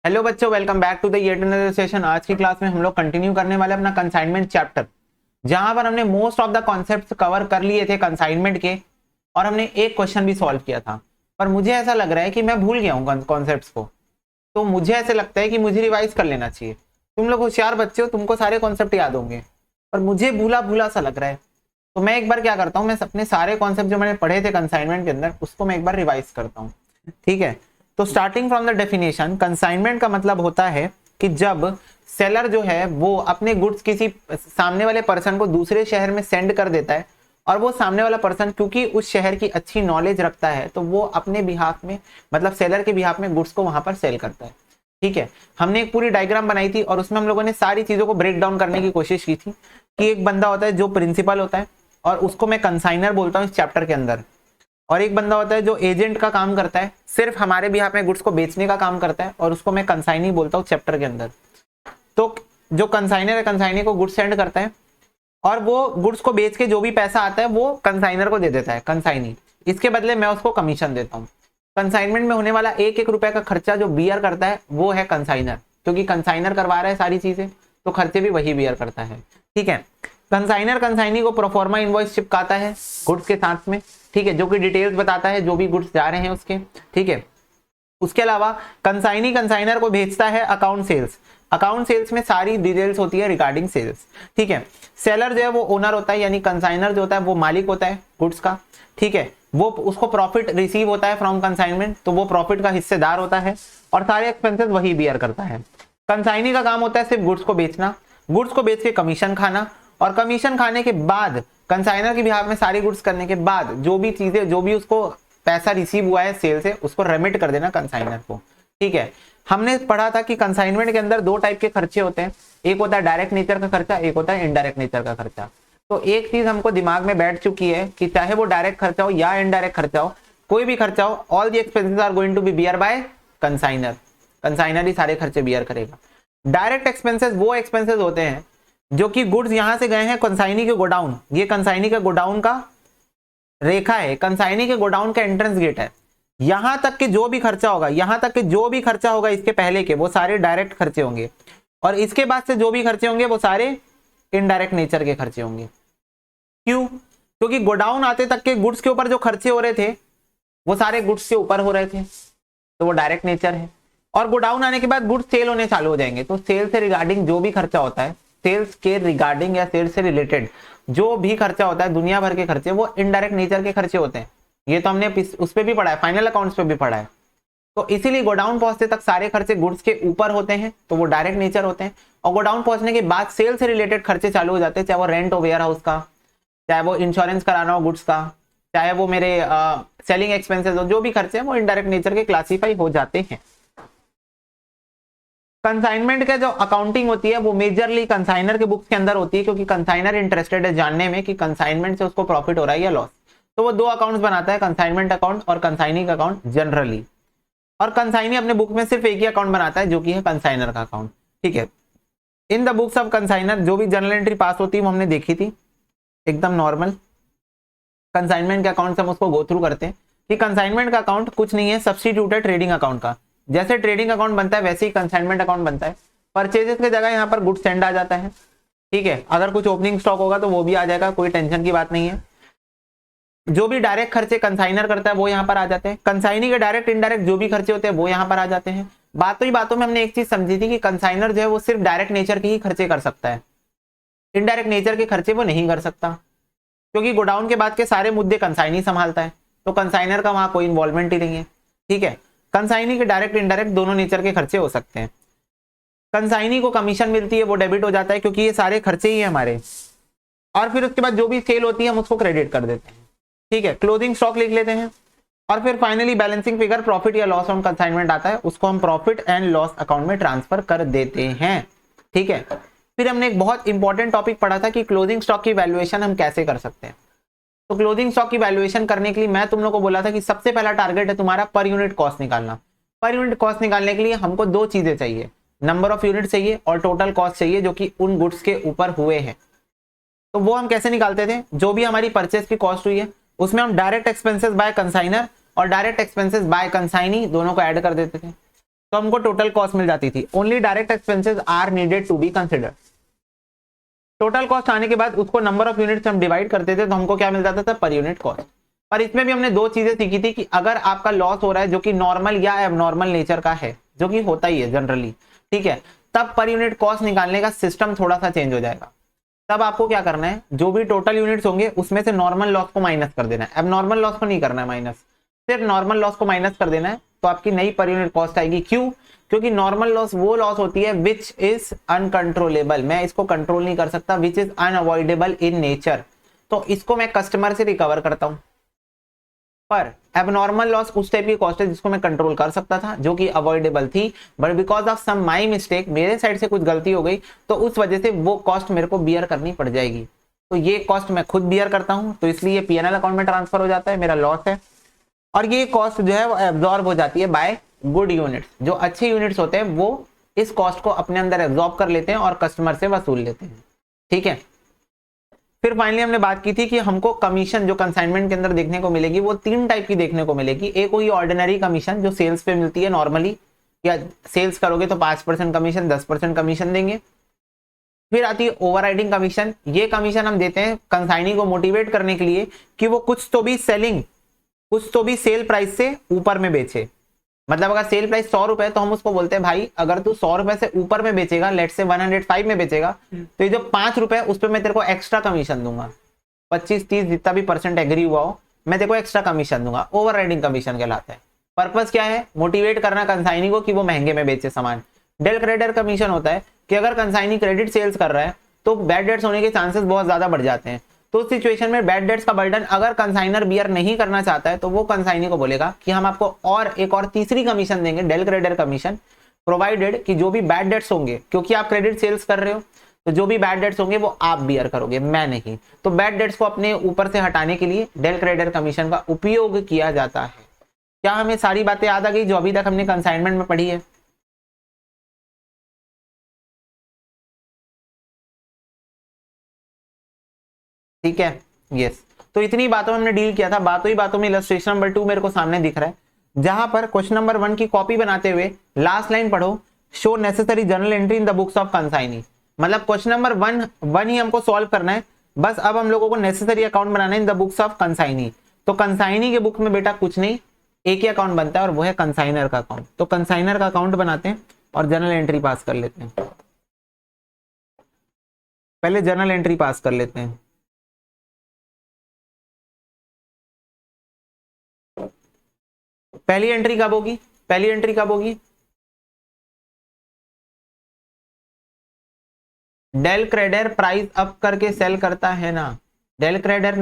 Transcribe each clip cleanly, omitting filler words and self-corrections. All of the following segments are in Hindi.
हेलो बच्चों, welcome back to the yet another session. आज की क्लास में हम लोग कंटिन्यू करने वाले अपना कंसाइनमेंट चैप्टर, जहां पर हमने most of the concepts cover कर लिए थे कंसाइनमेंट के, और हमने एक क्वेश्चन भी सॉल्व किया था। पर मुझे ऐसा लग रहा है कि मैं भूल गया हूँ कॉन्सेप्ट्स को, तो मुझे ऐसे लगता है कि मुझे रिवाइज कर लेना चाहिए। तुम लोग होशियार बच्चे हो, तुमको सारे कॉन्सेप्ट याद होंगे, पर मुझे भूला भूला सा लग रहा है। तो मैं एक बार क्या करता हूँ, मैं अपने सारे कॉन्सेप्ट जो मैंने पढ़े थे कंसाइनमेंट के अंदर, उसको मैं एक बार रिवाइज करता हूँ। ठीक है, तो starting from the definition, consignment का मतलब होता है कि जब सेलर जो है वो अपने गुड्स किसी सामने वाले पर्सन को दूसरे शहर में सेंड कर देता है, और वो सामने वाला पर्सन क्योंकि उस शहर की अच्छी नॉलेज रखता है, तो वो अपने बिहाफ में, मतलब सेलर के बिहाफ में गुड्स को वहां पर सेल करता है। ठीक है, हमने एक पूरी डायग्राम बनाई थी और उसमें हम लोगों ने सारी चीजों को ब्रेक डाउन करने की कोशिश की थी कि एक बंदा होता है जो प्रिंसिपल होता है, और उसको मैं कंसाइनर बोलता हूँ इस चैप्टर के अंदर। और एक बंदा होता है जो एजेंट का काम करता है, सिर्फ हमारे बिहाफ में गुड्स को बेचने का काम करता है, और उसको मैं कंसाइनी बोलता हूँ चैप्टर के अंदर। तो जो कंसाइनर है, कंसाइनी को गुड्स सेंड करता है, और वो गुड्स को बेच के जो भी पैसा आता है वो कंसाइनर को दे देता है कंसाइनी। इसके बदले मैं उसको कमीशन देता हूँ। कंसाइनमेंट में होने वाला एक एक रुपए का खर्चा जो बियर करता है वो है कंसाइनर, क्योंकि कंसाइनर करवा रहा है सारी चीजें, तो खर्चे भी वही बियर करता है। ठीक है, कंसाइनर कंसाइनी को प्रोफॉर्मा इनवॉइस चिपकाता है गुड्स के साथ में। ठीक है, जो कि डिटेल्स बताता है जो भी गुड्स जा रहे हैं उसके। ठीक है, उसके अलावा कंसाइनी कंसाइनर को भेजता है अकाउंट सेल्स। अकाउंट सेल्स में सारी डिटेल्स होती है रिगार्डिंग सेल्स। ठीक है, सेलर जो है वो ओनर होता है, यानी कंसाइनर जो होता है वो मालिक होता है गुड्स का। ठीक है, वो उसको प्रॉफिट रिसीव होता है फ्रॉम कंसाइनमेंट, तो वो प्रॉफिट का हिस्सेदार होता है, और सारे एक्सपेंसेस वही बियर करता है। कंसाइनी का काम होता है सिर्फ गुड्स को बेचना, गुड्स को बेच के कमीशन खाना, और कमीशन खाने के बाद कंसाइनर के बिहाफ में सारी गुड्स करने के बाद जो भी चीजें, जो भी उसको पैसा रिसीव हुआ है सेल से, उसको रेमिट कर देना कंसाइनर को। ठीक है, हमने पढ़ा था कि कंसाइनमेंट के अंदर दो टाइप के खर्चे होते हैं, एक होता है डायरेक्ट नेचर का खर्चा, एक होता है इनडायरेक्ट नेचर का खर्चा। तो एक चीज हमको दिमाग में बैठ चुकी है कि चाहे वो डायरेक्ट खर्चा हो या इनडायरेक्ट खर्चा हो, कोई भी खर्चा हो, all the expenses are going to be bear by consignor. Consignor ही सारे खर्चे बियर करेगा। डायरेक्ट एक्सपेंसेस वो एक्सपेंसेस होते हैं जो कि गुड्स यहां से गए हैं कंसाइनी के गोडाउन, ये कंसाइनी के गोडाउन का रेखा है, कंसाइनी के गोडाउन का एंट्रेंस गेट है, यहां तक के जो भी खर्चा होगा, यहां तक के जो भी खर्चा होगा इसके पहले के, वो सारे डायरेक्ट खर्चे होंगे, और इसके बाद से जो भी खर्चे होंगे वो सारे इनडायरेक्ट नेचर के खर्चे होंगे। क्यों? क्योंकि गोडाउन आते तक के गुड्स के ऊपर जो खर्चे हो रहे थे वो सारे गुड्स से ऊपर हो रहे थे, तो वो डायरेक्ट नेचर है। और गोडाउन आने के बाद गुड्स सेल होने चालू हो जाएंगे, तो सेल से रिगार्डिंग जो भी खर्चा होता है, सेल्स के रिगार्डिंग या सेल्स से रिलेटेड जो भी खर्चा होता है, दुनिया भर के खर्चे, वो इनडायरेक्ट नेचर के खर्चे होते हैं। ये तो हमने उस पर भी पढ़ा है, फाइनल अकाउंट्स पे भी पढ़ा है। तो इसीलिए गोडाउन पहुंचते तक सारे खर्चे गुड्स के ऊपर होते हैं, तो वो डायरेक्ट नेचर होते हैं। और गोडाउन पहुंचने के बाद सेल से रिलेटेड खर्चे चालू हो जाते हैं, चाहे वो रेंट हो वेयर हाउस का, चाहे वो इंश्योरेंस कराना हो गुड्स का, चाहे वो मेरे सेलिंग एक्सपेंसेस हो, जो भी खर्चे हैं वो इनडायरेक्ट नेचर के क्लासीफाई हो जाते हैं। कंसाइनमेंट का जो अकाउंटिंग होती है वो मेजरली कंसाइनर के बुक्स के अंदर होती है, क्योंकि कंसाइनर इंटरेस्टेड है जानने में कि कंसाइनमेंट से उसको प्रॉफिट हो रहा है या लॉस। तो वो दो अकाउंट्स बनाता है, कंसाइनमेंट अकाउंट और कंसाइनिंग अकाउंट जनरली। और कंसाइनी अपने बुक में सिर्फ एक ही अकाउंट बनाता है, जो कि है कंसाइनर का अकाउंट। ठीक है, in the books of consignor जो भी जर्नल एंट्री पास होती है वो हमने देखी थी, एकदम नॉर्मल। कंसाइनमेंट के अकाउंट से हम उसको गो थ्रू करते हैं कि कंसाइनमेंट का अकाउंट कुछ नहीं है, सब्स्टिट्यूट है ट्रेडिंग अकाउंट का। जैसे ट्रेडिंग अकाउंट बनता है वैसे ही कंसाइनमेंट अकाउंट बनता है। परचेजेस की जगह यहाँ पर गुड्स सेंड आ जाता है। ठीक है, अगर कुछ ओपनिंग स्टॉक होगा तो वो भी आ जाएगा, कोई टेंशन की बात नहीं है। जो भी डायरेक्ट खर्चे कंसाइनर करता है वो यहाँ पर आ जाते हैं, कंसाइनी के डायरेक्ट इनडायरेक्ट जो भी खर्चे होते हैं वो यहाँ पर आ जाते हैं। बातों ही बातों में हमने एक चीज समझी थी कि कंसाइनर जो है वो सिर्फ डायरेक्ट नेचर के ही खर्चे कर सकता है, इनडायरेक्ट नेचर के खर्चे वो नहीं कर सकता, क्योंकि गोडाउन के बाद के सारे मुद्दे कंसाइनी संभालता है, तो कंसाइनर का वहां कोई इन्वॉल्वमेंट ही नहीं है। ठीक है, कंसाइनी के डायरेक्ट इनडायरेक्ट दोनों नेचर के खर्चे हो सकते हैं। कंसाइनी को कमीशन मिलती है, वो डेबिट हो जाता है, क्योंकि ये सारे खर्चे ही है हमारे। और फिर उसके बाद जो भी सेल होती है हम उसको क्रेडिट कर देते हैं। ठीक है, क्लोजिंग स्टॉक लिख लेते हैं, और फिर फाइनली बैलेंसिंग फिगर प्रॉफिट या लॉस ऑन कंसाइनमेंट आता है, उसको हम प्रॉफिट एंड लॉस अकाउंट में ट्रांसफर कर देते हैं। ठीक है, फिर हमने एक बहुत इंपॉर्टेंट टॉपिक पढ़ा था कि क्लोजिंग स्टॉक की वैल्यूएशन हम कैसे कर सकते हैं। तो क्लोजिंग स्टॉक की वैल्यूएशन करने के लिए मैं तुम लोग को बोला था कि सबसे पहला टारगेट है तुम्हारा पर यूनिट कॉस्ट निकालना। पर यूनिट कॉस्ट निकालने के लिए हमको दो चीजें चाहिए, नंबर ऑफ यूनिट चाहिए और टोटल कॉस्ट चाहिए जो कि उन गुड्स के ऊपर हुए हैं। तो वो हम कैसे निकालते थे, जो भी हमारी परचेज की कॉस्ट हुई है उसमें हम डायरेक्ट एक्सपेंसेस बाय कंसाइनर और डायरेक्ट एक्सपेंसेस बाय कंसाइनी दोनों को ऐड कर देते थे। तो हमको टोटल कॉस्ट मिल जाती थी। Only direct expenses are needed to be considered. Total cost आने के बाद उसको नंबर ऑफ यूनिट्स हम डिवाइड करते थे तो हमको क्या मिल जाता था, पर यूनिट कॉस्ट। पर इसमें भी हमने दो चीजें सीखी थी कि अगर आपका लॉस हो रहा है जो कि नॉर्मल या एबनॉर्मल नेचर का है, जो कि होता ही है जनरली, ठीक है, तब पर यूनिट कॉस्ट निकालने का सिस्टम थोड़ा सा चेंज हो जाएगा। तब आपको क्या करना है, जो भी टोटल यूनिट्स होंगे उसमें से नॉर्मल लॉस को माइनस कर देना है। एबनॉर्मल लॉस को नहीं करना है माइनस, सिर्फ नॉर्मल लॉस को माइनस कर देना है, तो आपकी नई पर यूनिट कॉस्ट आएगी। क्यों? क्योंकि नॉर्मल लॉस वो लॉस होती है विच इज अनकंट्रोलेबल, मैं इसको कंट्रोल नहीं कर सकता, which is unavoidable in nature, तो इसको मैं कस्टमर से रिकवर करता हूं। पर एबनॉर्मल लॉस उस टाइप की कॉस्ट है जिसको मैं कंट्रोल कर सकता था, जो कि अवॉइडेबल थी, but because of some my mistake, मेरे साइड से कुछ गलती हो गई, तो उस वजह से वो कॉस्ट मेरे को बियर करनी पड़ जाएगी। तो ये कॉस्ट मैं खुद बियर करता हूं, तो इसलिए पीएनएल अकाउंट में ट्रांसफर हो जाता है, मेरा लॉस है। और ये कॉस्ट जो है वो एब्जॉर्ब हो जाती है बाय गुड यूनिट्स। जो अच्छे यूनिट्स होते हैं वो इस कॉस्ट को अपने अंदर एब्जॉर्ब कर लेते हैं और कस्टमर से वसूल लेते हैं, ठीक है। फिर फाइनली हमने बात की थी कि हमको कमीशन जो कंसाइनमेंट के अंदर देखने को मिलेगी वो तीन टाइप की देखने को मिलेगी। एक हुई ऑर्डिनरी कमीशन जो सेल्स पे मिलती है नॉर्मली, या सेल्स करोगे तो 5% कमीशन, 10% कमीशन देंगे। फिर आती है ओवरराइडिंग कमीशन। ये कमीशन हम देते हैं कंसाइनी को मोटिवेट करने के लिए कि वो कुछ तो भी सेल प्राइस से ऊपर में बेचे। मतलब अगर सेल प्राइस 100 रुपए तो हम उसको बोलते हैं भाई अगर तू 100 रुपए से ऊपर में बेचेगा, लेट से 105 में बेचेगा, तो ये जो 5 रुपए उस पर मैं तेरे को एक्स्ट्रा कमीशन दूंगा, 25-30 जितना भी परसेंट एग्री हुआ हो, मैं तेरे को एक्स्ट्रा कमीशन दूंगा। ओवरराइडिंग कमीशन कहलाता है। पर्पस क्या है? मोटिवेट करना कंसाइनी को कि वो महंगे में बेचे सामान। डेल क्रेडिटर कमीशन होता है कि अगर कंसाइनी क्रेडिट सेल्स कर रहा है तो बैड डेट्स होने के चांसेस बहुत ज्यादा बढ़ जाते हैं। तो उस सिचुएशन में बैड डेट्स का बर्डन अगर कंसाइनर बियर नहीं करना चाहता है तो वो कंसाइनी को बोलेगा कि हम आपको और एक और तीसरी कमीशन देंगे, डेल क्रेडिटर कमीशन, प्रोवाइडेड कि जो भी बैड डेट्स होंगे, क्योंकि आप क्रेडिट सेल्स कर रहे हो तो जो भी बैड डेट्स होंगे वो आप बियर करोगे, मैं नहीं। तो बैड डेट्स को अपने ऊपर से हटाने के लिए डेल क्रेडिटर कमीशन का उपयोग किया जाता है। क्या हमें सारी बातें याद आ गई जो अभी तक हमने कंसाइनमेंट में पढ़ी है? ठीक है, यस। तो इतनी बातों हमने डील किया था। बातों ही बातों में इलस्ट्रेशन नंबर 2 मेरे को सामने दिख रहा है, जहां पर क्वेश्चन नंबर 1 की कॉपी बनाते हुए लास्ट लाइन पढ़ो, show necessary journal entry in the books of consignee. मतलब क्वेश्चन नंबर 1 ही हमको सॉल्व करना है, बस अब हम लोगों को नेसेसरी अकाउंट बनाना है in the books of consignee. तो कंसाइनी के बुक में बेटा कुछ नहीं, एक ही अकाउंट बनता है और वो है कंसाइनर का अकाउंट। तो कंसाइनर का अकाउंट बनाते हैं और जर्नल एंट्री पास कर लेते हैं। पहले जर्नल एंट्री पास कर लेते हैं। पहली एंट्री कब होगी? पहली एंट्री कब होगी? डेल क्रेडर प्राइस अप करके सेल करता है ना, डेल क्रेडर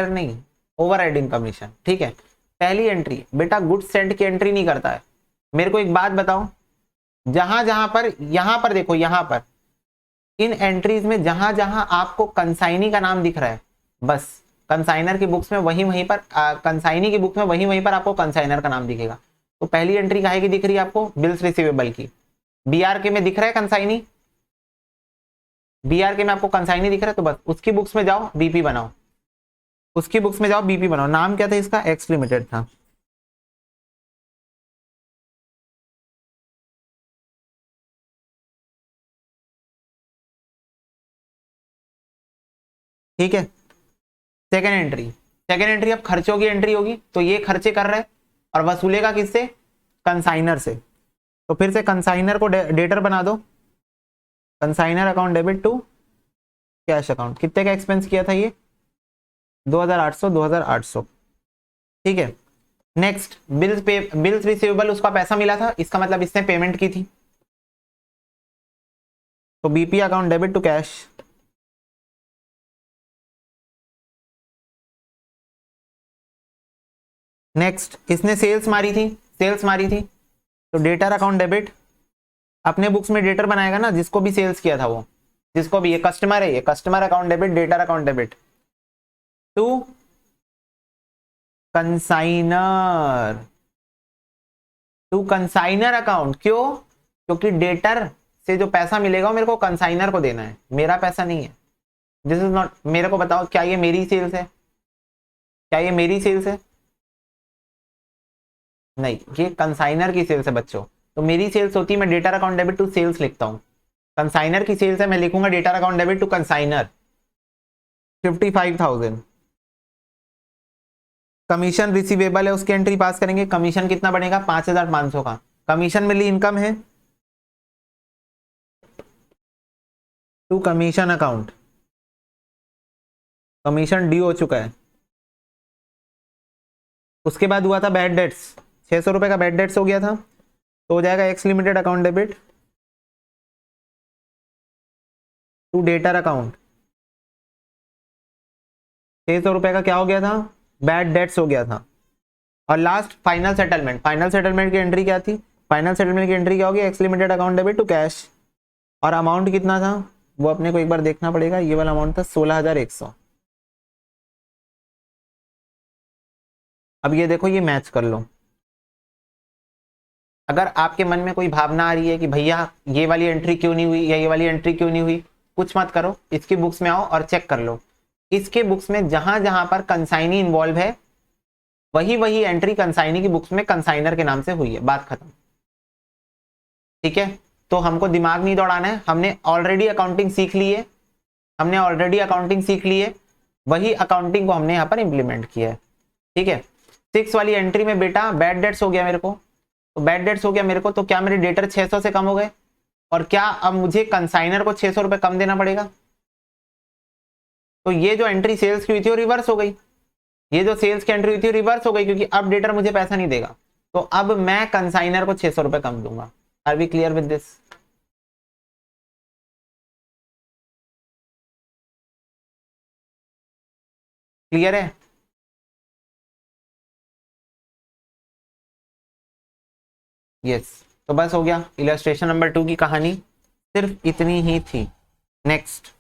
नहीं, ओवरराइडिंग कमीशन, ठीक है। पहली एंट्री बेटा गुड्स सेंड की एंट्री नहीं करता है। मेरे को एक बात बताओ, जहां पर यहां पर देखो, यहां पर इन एंट्रीज में जहां जहां आपको कंसाइनी का नाम दिख रहा है, बस कंसाइनर की बुक्स में वहीं पर कंसाइनी की बुक में वहीं पर आपको कंसाइनर का नाम दिखेगा। तो पहली एंट्री काहे की दिख रही है आपको? बिल्स रिसीवेबल की। बीआरके में दिख रहा है कंसाइनी, बीआरके में आपको कंसाइनी दिख रहा है, तो बस उसकी बुक्स में जाओ, बीपी बनाओ, उसकी बुक्स में जाओ, बीपी बनाओ। नाम क्या था इसका? एक्स लिमिटेड था। ठीक है। सेकेंड एंट्री अब खर्चों की एंट्री होगी, तो ये खर्चे कर रहा है और वसूलेगा किससे? कंसाइनर से। तो फिर से कंसाइनर को डेटर बना दो, consignor account debit to cash account. कितने का एक्सपेंस किया था ये? 2800। ठीक है। नेक्स्ट बिल्स रिसीवेबल, उसका पैसा मिला था, इसका मतलब इसने पेमेंट की थी, तो BP account debit to cash. Next इसने सेल्स मारी थी, तो डेटर अकाउंट डेबिट, अपने बुक्स में डेटर बनाएगा ना जिसको भी सेल्स किया था, वो जिसको भी, ये कस्टमर है, ये customer account debit, debtor account debit to consignor account. क्यों? क्योंकि डेटर से जो पैसा मिलेगा वो मेरे को कंसाइनर को देना है, मेरा पैसा नहीं है। दिस इज नॉट, मेरे को बताओ क्या ये मेरी सेल्स है? क्या ये मेरी सेल्स है? नहीं, ये कंसाइनर की सेल्स है बच्चों। तो मेरी सेल्स होती है, मैं debtor account debit to sales लिखता हूँ। कंसाइनर की सेल्स है, मैं लिखूंगा debtor account debit to consignor 55,000। Commission receivable है, उसकी एंट्री पास करेंगे। कमीशन कितना बनेगा? 5,500 का कमीशन मिली इनकम है to commission account, commission due हो चुका है। उसके बाद हुआ था बैड डेट्स, 600 रुपए का बैड डेट्स हो गया था, तो हो जाएगा X limited account debit to debtor account. 600 रुपए का क्या हो गया था? बैड डेट्स हो गया था। और last final settlement, final settlement की एंट्री क्या थी? फाइनल सेटलमेंट की एंट्री क्या होगी? X limited account debit to cash. और अमाउंट कितना था वो अपने को एक बार देखना पड़ेगा, ये वाला अमाउंट था 16,100। अब ये देखो, ये मैच कर लो। अगर आपके मन में कोई भावना आ रही है कि भैया ये वाली एंट्री क्यों नहीं हुई या ये वाली एंट्री क्यों नहीं हुई, कुछ मत करो, इसकी बुक्स में आओ और चेक कर लो। इसके बुक्स में जहां जहां पर कंसाइनी इन्वॉल्व है वही वही एंट्री कंसाइनी की बुक्स में कंसाइनर के नाम से हुई है, बात खत्म। ठीक है, तो हमको दिमाग नहीं दौड़ाना है, हमने ऑलरेडी अकाउंटिंग सीख ली है, हमने ऑलरेडी अकाउंटिंग सीख ली है, वही अकाउंटिंग को हमने यहाँ पर इंप्लीमेंट किया है। ठीक है, 6 वाली एंट्री में बेटा बैड डेट्स हो गया मेरे को, तो बैड डेट्स हो गया मेरे को, तो क्या मेरे डेटर 600 से कम हो गए? और क्या अब मुझे कंसाइनर को 600 रुपए कम देना पड़ेगा? तो ये जो एंट्री सेल्स की हुई थी वो रिवर्स हो गई, ये जो सेल्स की एंट्री हुई थी रिवर्स हो गई, क्योंकि अब डेटर मुझे पैसा नहीं देगा, तो अब मैं कंसाइनर को 600 रुपए कम दूंगा। Are we clear with this? Clear है? यस। तो बस हो गया, इलस्ट्रेशन नंबर 2 की कहानी सिर्फ इतनी ही थी। नेक्स्ट,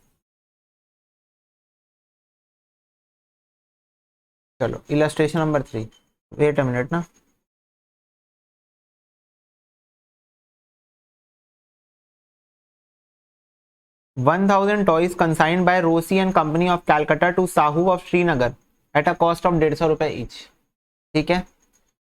चलो illustration number 3। Wait a minute ना, $1,000 toys consigned by Rossi and company of Calcutta to Sahu of Srinagar at a cost of 150 रुपए ईच। ठीक है,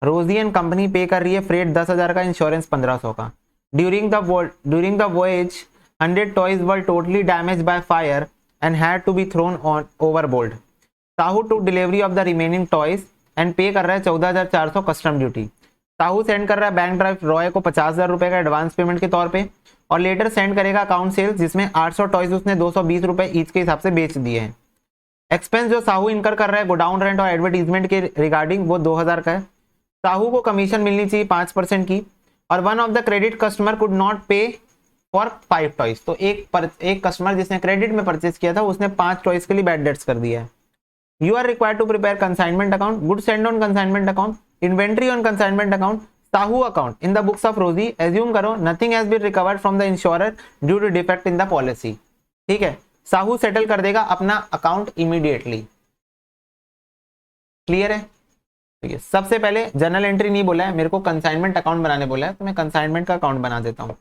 रोजी एंड कंपनी पे कर रही है फ्रेट 10,000 का, इंश्योरेंस 1,500 का। During the voyage 100 toys were totally damage by fire and had to be thrown on overboard. Sahu to delivery of the remaining toys and pay कर रहा है 14,400 कस्टम ड्यूटी। साहू सेंड कर रहा है बैंक ड्राइव रॉय को 50,000 रुपए का एडवांस पेमेंट के तौर पे, और लेटर सेंड करेगा अकाउंट सेल्स जिसमें 800 टॉयज उसने 220 रुपए ईच के हिसाब से बेच दिए हैं। एक्सपेंस जो साहू इनकर कर रहा है गोडाउन रेंट और एडवर्टीजमेंट के रिगार्डिंग वो 2,000 का है। साहू को कमीशन मिलनी चाहिए 5% की, और one of the credit customer could not पे फॉर 5 टॉयज। तो एक कस्टमर जिसने क्रेडिट में परचेस किया था उसने 5 टॉयज के लिए बैड डेट्स कर दिया है। You are required to prepare consignment account, good send on consignment account, inventory on consignment account, Sahu account in the books of Rosy. Assume करो nothing has been recovered from the insurer due to defect in the policy. ठीक है, साहू सेटल कर देगा अपना अकाउंट इमीडिएटली। क्लियर है? ठीक है, सबसे पहले जर्नल एंट्री नहीं बोला है, मेरे को कंसाइनमेंट अकाउंट बनाने बोला है, तो मैं कंसाइनमेंट का अकाउंट बना देता हूं।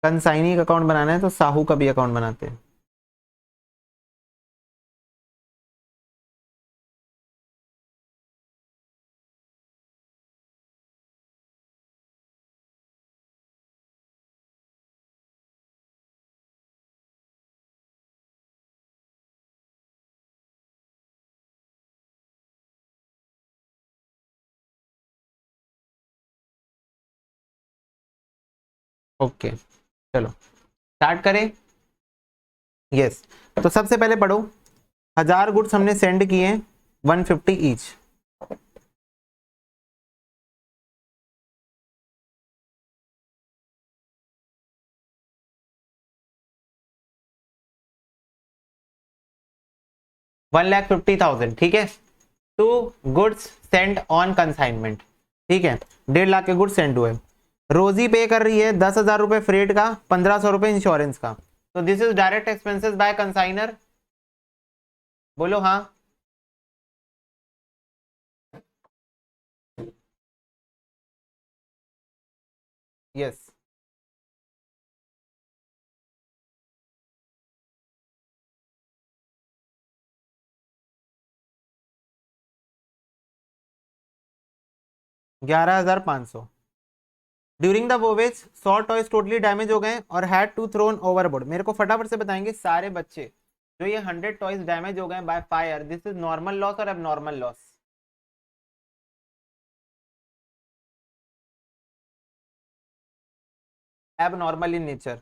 कंसाइनी का अकाउंट बनाना है तो साहू का भी अकाउंट बनाते हैं। ओके, चलो स्टार्ट करें। यस, तो सबसे पहले पढ़ो, 1,000 गुड्स हमने सेंड किए 150 ईच। $1,50,000, ठीक है, to goods send on consignment. ठीक है, 1.5 लाख के गुड्स सेंड हुए। रोजी पे कर रही है 10,000 रुपए फ्रेट का, 1,500 रुपए इंश्योरेंस का, तो this is direct expenses by consignor. बोलो हाँ। Yes. $11,500। During the voyage 100 toys totally damage हो गए और हैड टू थ्रोन ओवरबोर्ड। मेरे को फटाफट से बताएंगे सारे बच्चे, जो ये 100 टॉयज डैमेज हो गए by fire, this is normal loss और abnormal loss? Abnormal in nature.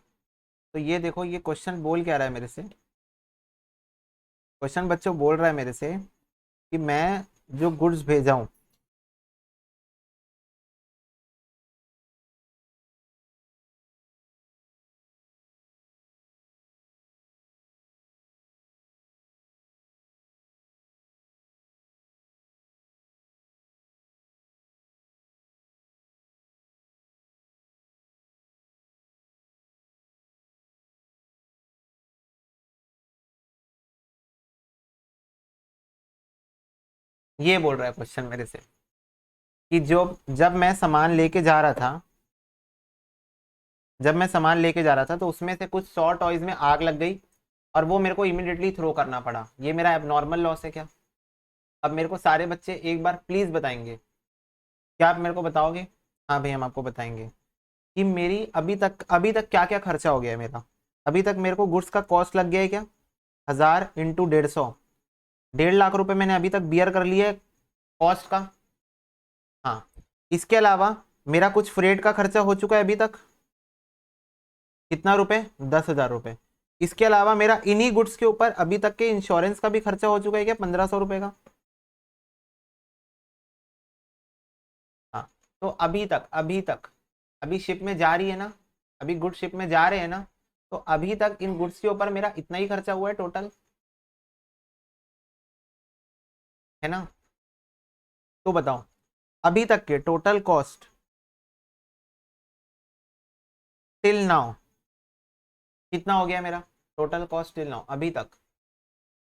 तो ये देखो, ये क्वेश्चन बोल क्या रहा है मेरे से, क्वेश्चन बच्चों बोल रहा है मेरे से कि मैं जो गुड्स भेजा हूं, ये बोल रहा है क्वेश्चन मेरे से कि जो जब मैं सामान लेके जा रहा था, जब मैं सामान लेके जा रहा था तो उसमें से कुछ 100 टॉयज में आग लग गई और वो मेरे को इमिडिएटली थ्रो करना पड़ा। ये मेरा एबनॉर्मल लॉस है क्या? अब मेरे को सारे बच्चे एक बार प्लीज बताएंगे, क्या आप मेरे को बताओगे? हाँ भाई, हम आपको बताएंगे कि मेरी अभी तक क्या क्या खर्चा हो गया है मेरा। अभी तक मेरे को गुड्स का कॉस्ट लग गया है क्या? 1000 इंटू 150, 1.5 लाख रुपए मैंने अभी तक बियर कर लिया है कॉस्ट का। हाँ, इसके अलावा मेरा कुछ फ्रेट का खर्चा हो चुका है अभी तक, कितना रुपए? 10,000 रुपए। इसके अलावा मेरा इन्हीं गुड्स के ऊपर अभी तक के इंश्योरेंस का भी खर्चा हो चुका है क्या? 1500 रुपए का। हाँ, तो अभी तक अभी शिप में जा रही है ना, अभी गुड शिप में जा रहे हैं ना, तो अभी तक इन गुड्स के ऊपर मेरा इतना ही खर्चा हुआ है टोटल, है ना? तो बताओ, अभी तक के टोटल कॉस्ट टिल नाउ कितना हो गया मेरा? टोटल कॉस्ट टिल नाउ अभी तक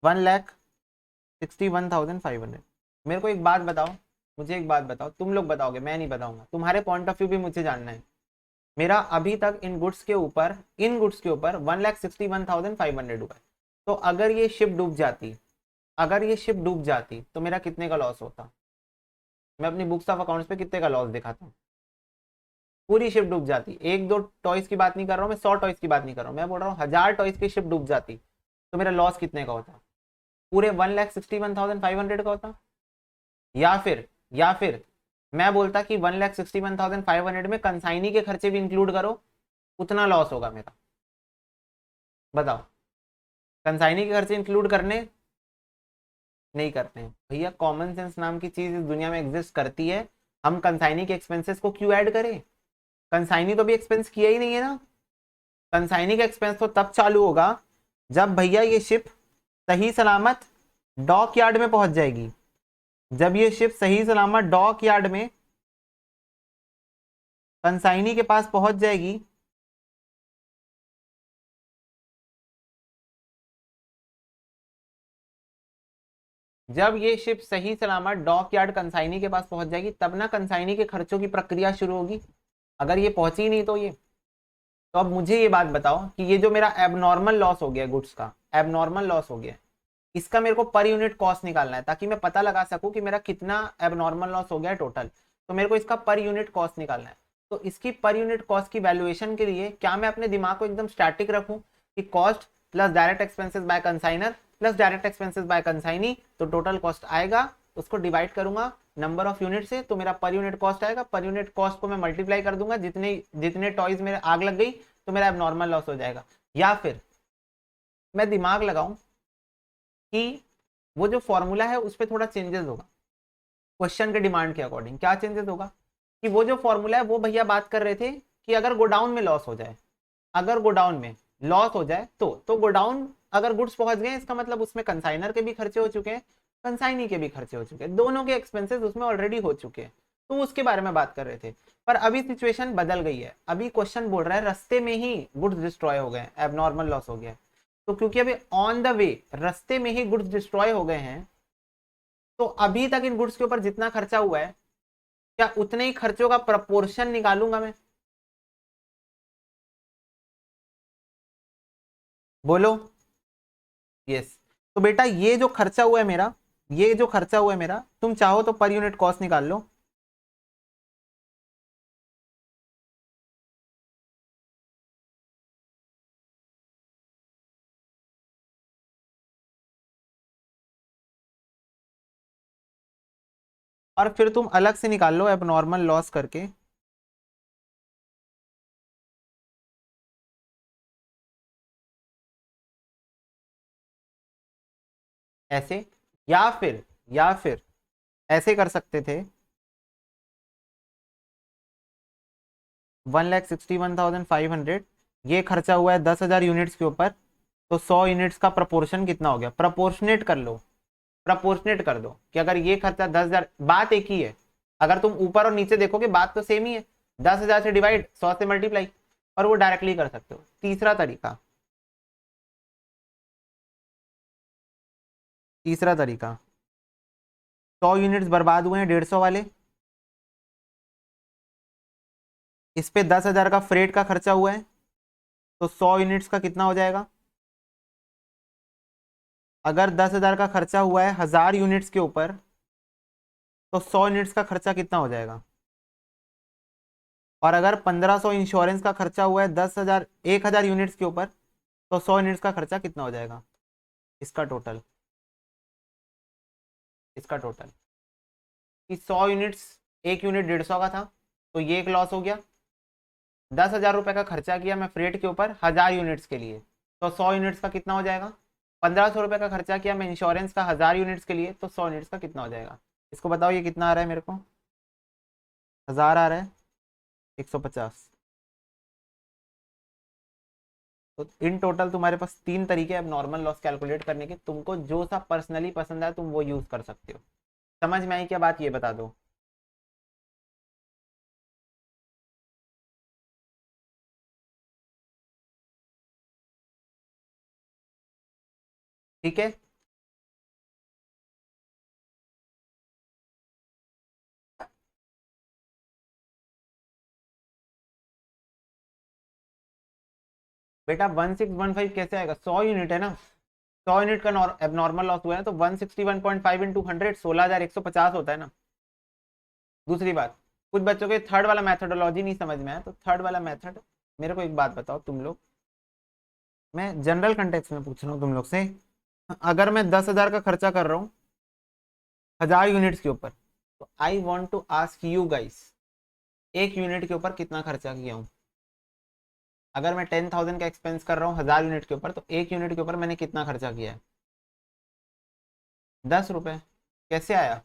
1,61,500। मेरे को एक बात बताओ, मुझे एक बात बताओ, तुम लोग बताओगे, मैं नहीं बताऊंगा, तुम्हारे पॉइंट ऑफ व्यू भी मुझे जानना है। मेरा अभी तक इन गुड्स के ऊपर 1,61,500 हुआ है। तो अगर ये शिप डूब जाती, तो मेरा कितने का लॉस होता? मैं अपनी बुक्स ऑफ अकाउंट्स पे कितने का लॉस दिखाता हूँ? पूरी शिप डूब जाती, एक दो टॉयज की बात नहीं कर रहा हूँ मैं, 100 टॉयज की बात नहीं कर रहा हूँ, मैं बोल रहा हूँ 1000 टॉयज की शिप डूब जाती, तो मेरा लॉस कितने का होता? पूरे 1,61,500 का होता। या फिर मैं बोलता कि 1,61,500 में कंसाइनी के खर्चे भी इंक्लूड करो, उतना लॉस होगा मेरा। बताओ, कंसाइनी के खर्चे इंक्लूड करने? नहीं करते हैं भैया, कॉमन सेंस नाम की चीज इस दुनिया में एग्जिस्ट करती है। हम कंसाइनी के एक्सपेंसेस को क्यों ऐड करें? कंसाइनी तो भी एक्सपेंस किया ही नहीं है ना। कंसाइनी का एक्सपेंस तो तब चालू होगा जब भैया ये शिप सही सलामत डॉक यार्ड में पहुंच जाएगी। जब ये शिप सही सलामत डॉक यार्ड में कंसाइनी के पास पहुंच जाएगी, जब ये शिप सही सलामत डॉक यार्ड कंसाइनी के पास पहुंच जाएगी, तब ना कंसाइनी के खर्चों की प्रक्रिया शुरू होगी। अगर ये पहुंची नहीं तो ये, तो अब मुझे ये बात बताओ कि ये जो मेरा एबनॉर्मल लॉस हो गया गुड्स का, एबनॉर्मल लॉस हो गया, इसका मेरे को पर यूनिट कॉस्ट निकालना है ताकि मैं पता लगा सकूं कि मेरा कितना एबनॉर्मल लॉस हो गया टोटल। तो मेरे को इसका पर यूनिट कॉस्ट निकालना है। तो इसकी पर यूनिट कॉस्ट की वैल्यूएशन के लिए क्या मैं अपने दिमाग को एकदम स्टैटिक रखूं कि cost plus direct expenses by consignor plus direct expenses by consignee, तो टोटल कॉस्ट आएगा, उसको डिवाइड करूंगा नंबर ऑफ यूनिट से, तो मेरा पर यूनिट कॉस्ट आएगा। पर यूनिट कॉस्ट को मैं मल्टीप्लाई कर दूंगा, जितने जितने टॉयज मेरे आग लग गई तो मेरा एबनॉर्मल लॉस हो जाएगा। या फिर मैं दिमाग लगाऊं कि वो जो फॉर्मूला है उस पर थोड़ा चेंजेस होगा, क्वेश्चन के डिमांड के अकॉर्डिंग। क्या चेंजेस होगा कि वो जो फॉर्मूला है वो भैया बात कर रहे थे कि अगर गोडाउन में लॉस हो जाए, अगर गोडाउन में लॉस हो जाए तो गोडाउन अगर गुड्स पहुंच गए, इसका मतलब उसमें कंसाइनर के भी खर्चे हो चुके हैं, कंसाइनी के भी खर्चे हो चुके हैं, दोनों के एक्सपेंसेस उसमें ऑलरेडी हो चुके हैं, तो उसके बारे में बात कर रहे थे। पर अभी सिचुएशन बदल गई है, अभी क्वेश्चन बोल रहा है रास्ते में ही गुड्स डिस्ट्रॉय हो गए, एबनॉर्मल लॉस हो गया। तो क्योंकि अभी ऑन द वे रास्ते में ही गुड्स डिस्ट्रॉय हो गए हैं, तो अभी तक इन गुड्स के ऊपर जितना खर्चा हुआ है, क्या उतने ही खर्चों का प्रपोर्शन निकालूंगा मैं? बोलो। यस। तो बेटा ये जो खर्चा हुआ है मेरा, ये जो खर्चा हुआ है मेरा, तुम चाहो तो पर यूनिट कॉस्ट निकाल लो। और फिर तुम अलग से निकाल लो एबनॉर्मल लॉस करके। ऐसे, या फिर ऐसे कर सकते थे। 1,61,500 ये खर्चा हुआ है 10,000 यूनिट्स के ऊपर। तो 100 यूनिट्स का प्रपोर्शन कितना हो गया, प्रपोर्शनेट कर लो। प्रपोर्शनेट कर दो कि अगर ये खर्चा 10,000, बात एक ही है। अगर तुम ऊपर और नीचे देखोगे बात तो सेम ही है। 10,000 से डिवाइड, 100 से मल्टीप्लाई, और वो डायरेक्टली कर सकते हो। तीसरा तरीका, तीसरा तरीका, 100 यूनिट्स बर्बाद हुए हैं 150 वाले, इस पे 10,000 का फ्रेट का खर्चा हुआ है, तो 100 यूनिट्स का कितना हो जाएगा। अगर 10,000 का खर्चा हुआ है 1,000 यूनिट्स के ऊपर, तो 100 यूनिट्स का खर्चा कितना हो जाएगा। और अगर 1,500 इंश्योरेंस का खर्चा हुआ है 10,000 1,000 यूनिट्स के ऊपर, तो 100 यूनिट्स का खर्चा कितना हो जाएगा। इसका टोटल, इसका टोटल कि 100 यूनिट्स, एक यूनिट 150 का था, तो ये एक लॉस हो गया। 10,000 रुपये का खर्चा किया मैं फ्रेट के ऊपर 1,000 यूनिट्स के लिए, तो 100 यूनिट्स का कितना हो जाएगा। 1,500 रुपये का खर्चा किया मैं इंश्योरेंस का 1,000 यूनिट्स के लिए, तो 100 यूनिट्स का कितना हो जाएगा। इसको बताओ ये कितना आ रहा है मेरे को। 1,000 आ रहा है, 150। तो इन टोटल तुम्हारे पास 3 तरीके अब नॉर्मल लॉस कैलकुलेट करने के, तुमको जो सा पर्सनली पसंद है तुम वो यूज कर सकते हो। समझ में आई क्या बात, ये बता दो। ठीक है। बेटा 1,615 कैसे आएगा, 100 यूनिट है ना। 100 यूनिट का एबनॉर्मल लॉस हुआ है, तो 161.5 इंटू 100 16,150 होता है ना। दूसरी बात, कुछ बच्चों के थर्ड वाला मैथडोलॉजी नहीं समझ में आया, तो थर्ड वाला मेथड, मेरे को एक बात बताओ तुम लोग, मैं जनरल कंटेक्स में पूछ रहा हूँ तुम लोग से। अगर मैं 10,000 का खर्चा कर रहा हूँ 1,000 यूनिट्स के ऊपर, तो I want to ask you guys, एक यूनिट के ऊपर कितना खर्चा किया हूँ। अगर मैं 10,000 का एक्सपेंस कर रहा हूँ 1,000 यूनिट के ऊपर, तो एक यूनिट के ऊपर मैंने कितना खर्चा किया है। 10 रुपये। कैसे आया,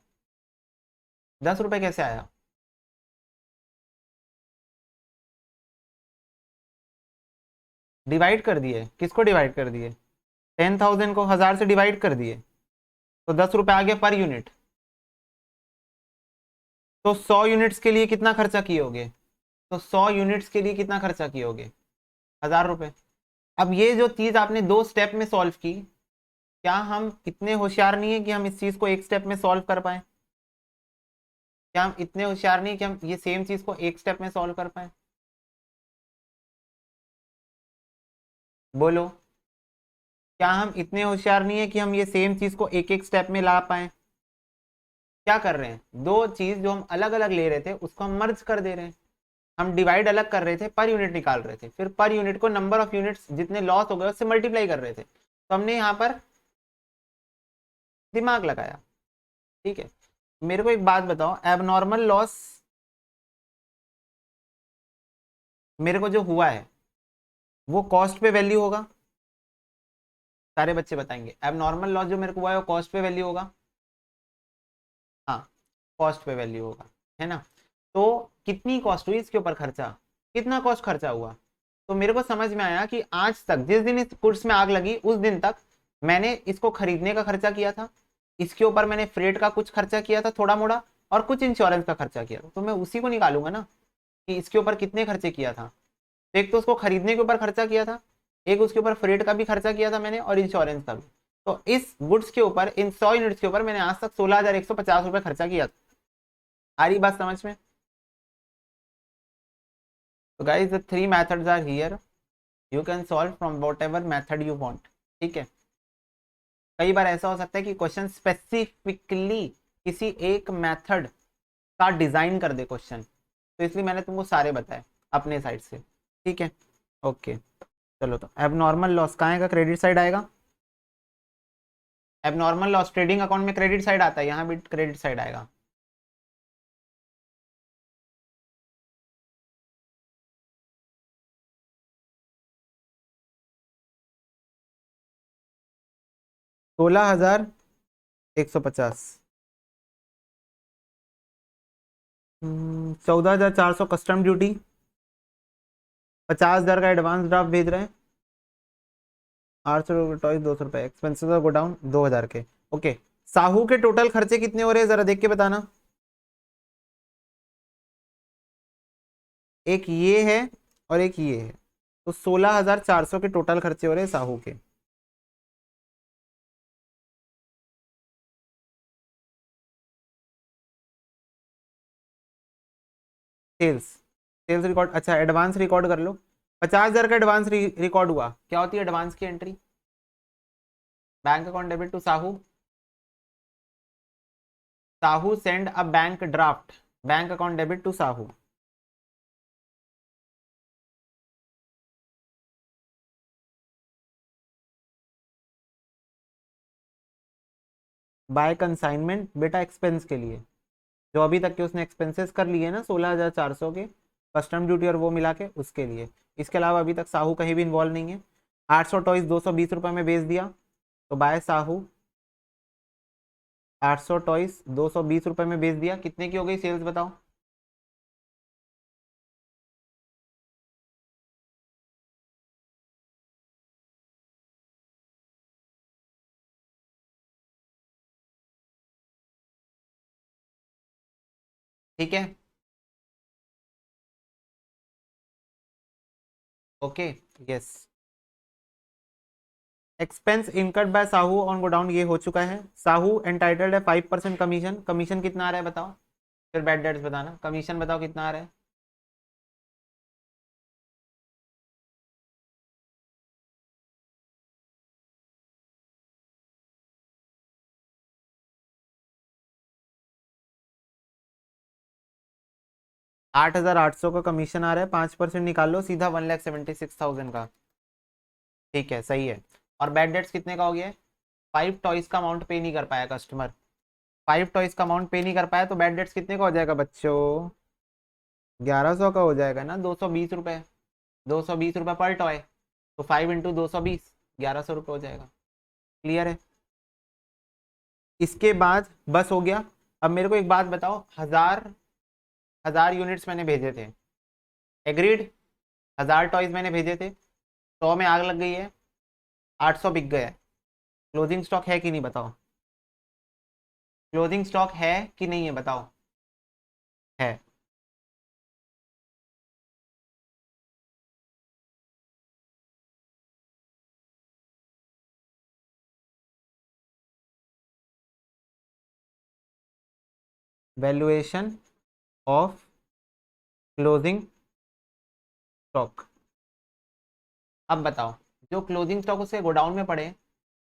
10 रुपये कैसे आया। डिवाइड कर दिए, किसको डिवाइड कर दिए, 10,000 को 1,000 से डिवाइड कर दिए, तो 10 रुपये आ गया पर यूनिट। तो 100 यूनिट्स के लिए कितना खर्चा किए होगे, तो 100 यूनिट्स के लिए कितना खर्चा किए होगे, 1,000 रुपये। अब ये जो चीज आपने 2 स्टेप में सॉल्व की, क्या हम इतने होशियार नहीं है कि हम इस चीज को एक स्टेप में सॉल्व कर पाए। क्या हम इतने होशियार नहीं कि हम ये सेम चीज को एक स्टेप में सॉल्व कर पाए। बोलो, क्या हम इतने होशियार नहीं है कि हम ये सेम चीज को एक एक स्टेप में ला पाए। क्या कर रहे हैं, दो चीज जो हम अलग अलग ले रहे थे उसको हम मर्ज कर दे रहे हैं। हम डिवाइड अलग कर रहे थे, पर यूनिट निकाल रहे थे, फिर पर यूनिट को नंबर ऑफ यूनिट्स जितने लॉस हो गए उससे मल्टीप्लाई कर रहे थे, तो हमने यहाँ पर दिमाग लगाया। ठीक है। मेरे को एक बात बताओ, एबनॉर्मल लॉस मेरे को जो हुआ है वो कॉस्ट पे वैल्यू होगा। सारे बच्चे बताएंगे एबनॉर्मल लॉस जो मेरे को हुआ है वो कॉस्ट पे वैल्यू होगा। हाँ, कॉस्ट पे वैल्यू होगा, है ना। तो कितनी कॉस्ट हुई इसके ऊपर खर्चा, कितना कॉस्ट खर्चा हुआ। तो मेरे को समझ में आया कि आज तक जिस दिन इस कोर्स में आग लगी उस दिन तक मैंने इसको खरीदने का खर्चा किया था, इसके ऊपर मैंने फ्रेट का कुछ खर्चा किया था थोड़ा मोड़ा, और कुछ इंश्योरेंस का खर्चा किया था। तो मैं उसी को निकालूंगा ना कि इसके ऊपर कितने खर्चे किया था। तो एक तो उसको खरीदने के ऊपर खर्चा किया था, एक उसके ऊपर फ्रेट का भी खर्चा किया था मैंने, और इंश्योरेंस का भी। तो इस गुड्स के ऊपर, इन 100 यूनिट्स के ऊपर मैंने आज तक 16,150 रुपये खर्चा किया था। आ रही बात समझ में। तो guys the 3 methods are here. You can solve from whatever method you want. ठीक है, कई बार ऐसा हो सकता है कि क्वेश्चन स्पेसिफिकली किसी एक मेथड का डिजाइन कर दे क्वेश्चन, तो इसलिए मैंने तुमको सारे बताए अपने साइड से। ठीक है, ओके। चलो, तो एबनॉर्मल लॉस कहाँ आएगा? क्रेडिट साइड आएगा। एबनॉर्मल लॉस ट्रेडिंग अकाउंट में क्रेडिट साइड आता है, यहाँ भी क्रेडिट साइड आएगा। $16,150। 14,400 कस्टम ड्यूटी। 50,000 का एडवांस ड्राफ्ट भेज रहे हैं। 800 ₹200 एक्सपेंसेस गो डाउन 2,000 के। ओके, साहू के टोटल खर्चे कितने हो रहे हैं जरा देख के बताना। एक ये है और एक ये है, तो 16,400 के टोटल खर्चे हो रहे हैं साहू के। सेल्स, सेल्स रिकॉर्ड, अच्छा एडवांस रिकॉर्ड कर लो। 50,000 का एडवांस रिकॉर्ड हुआ, क्या होती है एडवांस की एंट्री? Bank account debit to Sahu. Sahu send a bank draft, bank account debit to Sahu. By consignment बेटा एक्सपेंस के लिए, जो अभी तक के उसने एक्सपेंसेस कर लिए ना 16,400 के, कस्टम ड्यूटी और वो मिला के उसके लिए। इसके अलावा अभी तक साहू कहीं भी इन्वॉल्व नहीं है। 800 टॉयज ₹220 में बेच दिया, तो बाय साहू 800 टॉयज ₹220 में बेच दिया, कितने की हो गई सेल्स बताओ? ठीक है, okay, yes. Expense incurred by Sahu on godown ये हो चुका है। साहू एंटाइटल्ड है 5% कमीशन। कमीशन कितना आ रहा है बताओ, फिर बैड डेट्स बताना। कमीशन बताओ कितना आ रहा है? $8,800 का कमीशन आ रहा है, 5% निकाल लो सीधा 1,76,000 का। ठीक है, सही है। और बैड डेट्स कितने का हो गया है? 5 टॉयज का अमाउंट पे नहीं कर पाया कस्टमर, 5 टॉयज का अमाउंट पे नहीं कर पाया, तो बैड डेट्स कितने का हो जाएगा बच्चों? 1,100 का हो जाएगा ना, ₹220। ₹220 पर टॉय, तो 5 × 220, ₹1,100 हो जाएगा। क्लियर है? इसके बाद बस हो गया। अब मेरे को एक बात बताओ, हजार हजार यूनिट्स मैंने भेजे थे, एग्रीड? 1,000 टॉयज मैंने भेजे थे, 100 में आग लग गई है, 800 बिक गए। क्लोजिंग स्टॉक है कि नहीं बताओ? क्लोजिंग स्टॉक है कि नहीं है बताओ? है। Valuation of closing stock. अब बताओ, जो क्लोजिंग स्टॉक उसके गोडाउन में पड़े,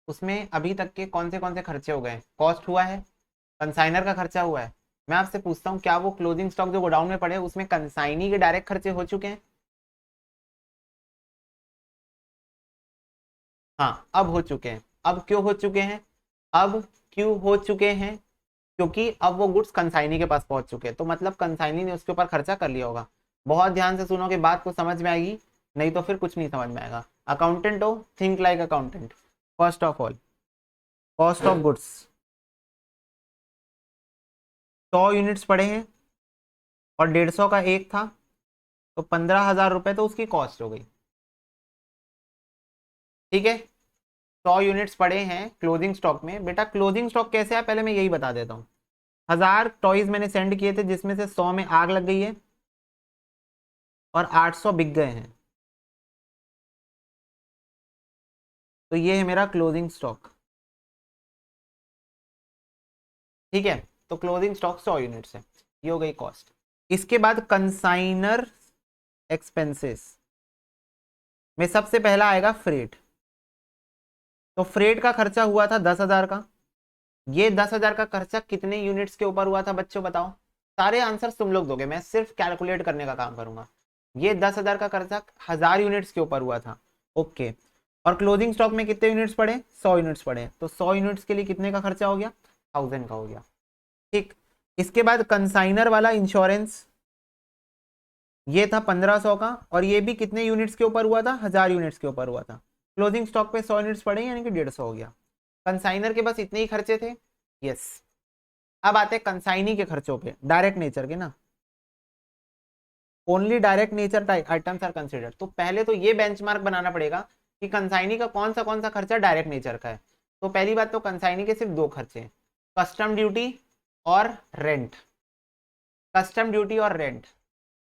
उसमें अभी तक के कौन से खर्चे हो गए? कॉस्ट हुआ है, कंसाइनर का खर्चा हुआ है। मैं आपसे पूछता हूँ, क्या वो क्लोजिंग स्टॉक जो गोडाउन में पड़े उसमें कंसाइनी के डायरेक्ट खर्चे हो चुके हैं? हाँ, अब हो चुके हैं। अब क्यों हो चुके हैं? अब क्यों हो चुके हैं? क्योंकि अब वो गुड्स कंसाइनी के पास पहुंच चुके हैं, तो मतलब कंसाइनी ने उसके ऊपर खर्चा कर लिया होगा। बहुत ध्यान से सुनोगे, बात को समझ में आएगी, नहीं तो फिर कुछ नहीं समझ में आएगा। अकाउंटेंट हो, think like accountant. First of all, cost of goods, 100 units पड़े हैं और 150 का एक था, तो 15,000 रुपए तो उसकी कॉस्ट हो गई। ठीक है, 100 यूनिट्स पड़े हैं क्लोजिंग स्टॉक में। बेटा क्लोजिंग स्टॉक कैसे है पहले मैं यही बता देता हूँ। 1,000 टॉयज मैंने सेंड किए थे, जिसमें से 100 में आग लग गई है और 800 बिक गए हैं, तो ये है मेरा क्लोजिंग स्टॉक। ठीक है, तो क्लोजिंग स्टॉक 100 यूनिट्स है, ये हो गई कॉस्ट। इसके बाद कंसाइनर एक्सपेंसेस, में सबसे पहला आएगा फ्रेट। तो फ्रेट का खर्चा हुआ था 10,000 का। ये 10,000 का खर्चा कितने यूनिट्स के ऊपर हुआ था बच्चों बताओ। सारे आंसर तुम लोग दोगे, मैं सिर्फ कैलकुलेट करने का काम करूंगा। ये 10,000 का खर्चा 1000 यूनिट्स के ऊपर हुआ था। ओके। और क्लोजिंग स्टॉक में कितने यूनिट्स पड़े, 100 यूनिट्स पड़े, तो 100 यूनिट्स के लिए कितने का खर्चा हो गया, 1000 का हो गया। ठीक। इसके बाद कंसाइनर वाला इंश्योरेंस, ये था 1500 का, और ये भी कितने यूनिट्स के ऊपर हुआ था, 1000 यूनिट्स के ऊपर हुआ था। क्लोजिंग स्टॉक पे 100 यूनिट्स पड़े यानी कि 150 हो गया। कंसाइनर के बस इतने ही खर्चे थे। यस। अब आते हैं कंसाइनी के खर्चों पे, डायरेक्ट नेचर के ना। Only direct nature items are considered. तो पहले तो ये बेंचमार्क बनाना पड़ेगा कि कंसाइनी का कौन सा खर्चा डायरेक्ट नेचर का है। तो पहली बात तो कंसाइनी के सिर्फ दो खर्चे, कस्टम ड्यूटी और रेंट। कस्टम ड्यूटी और रेंट।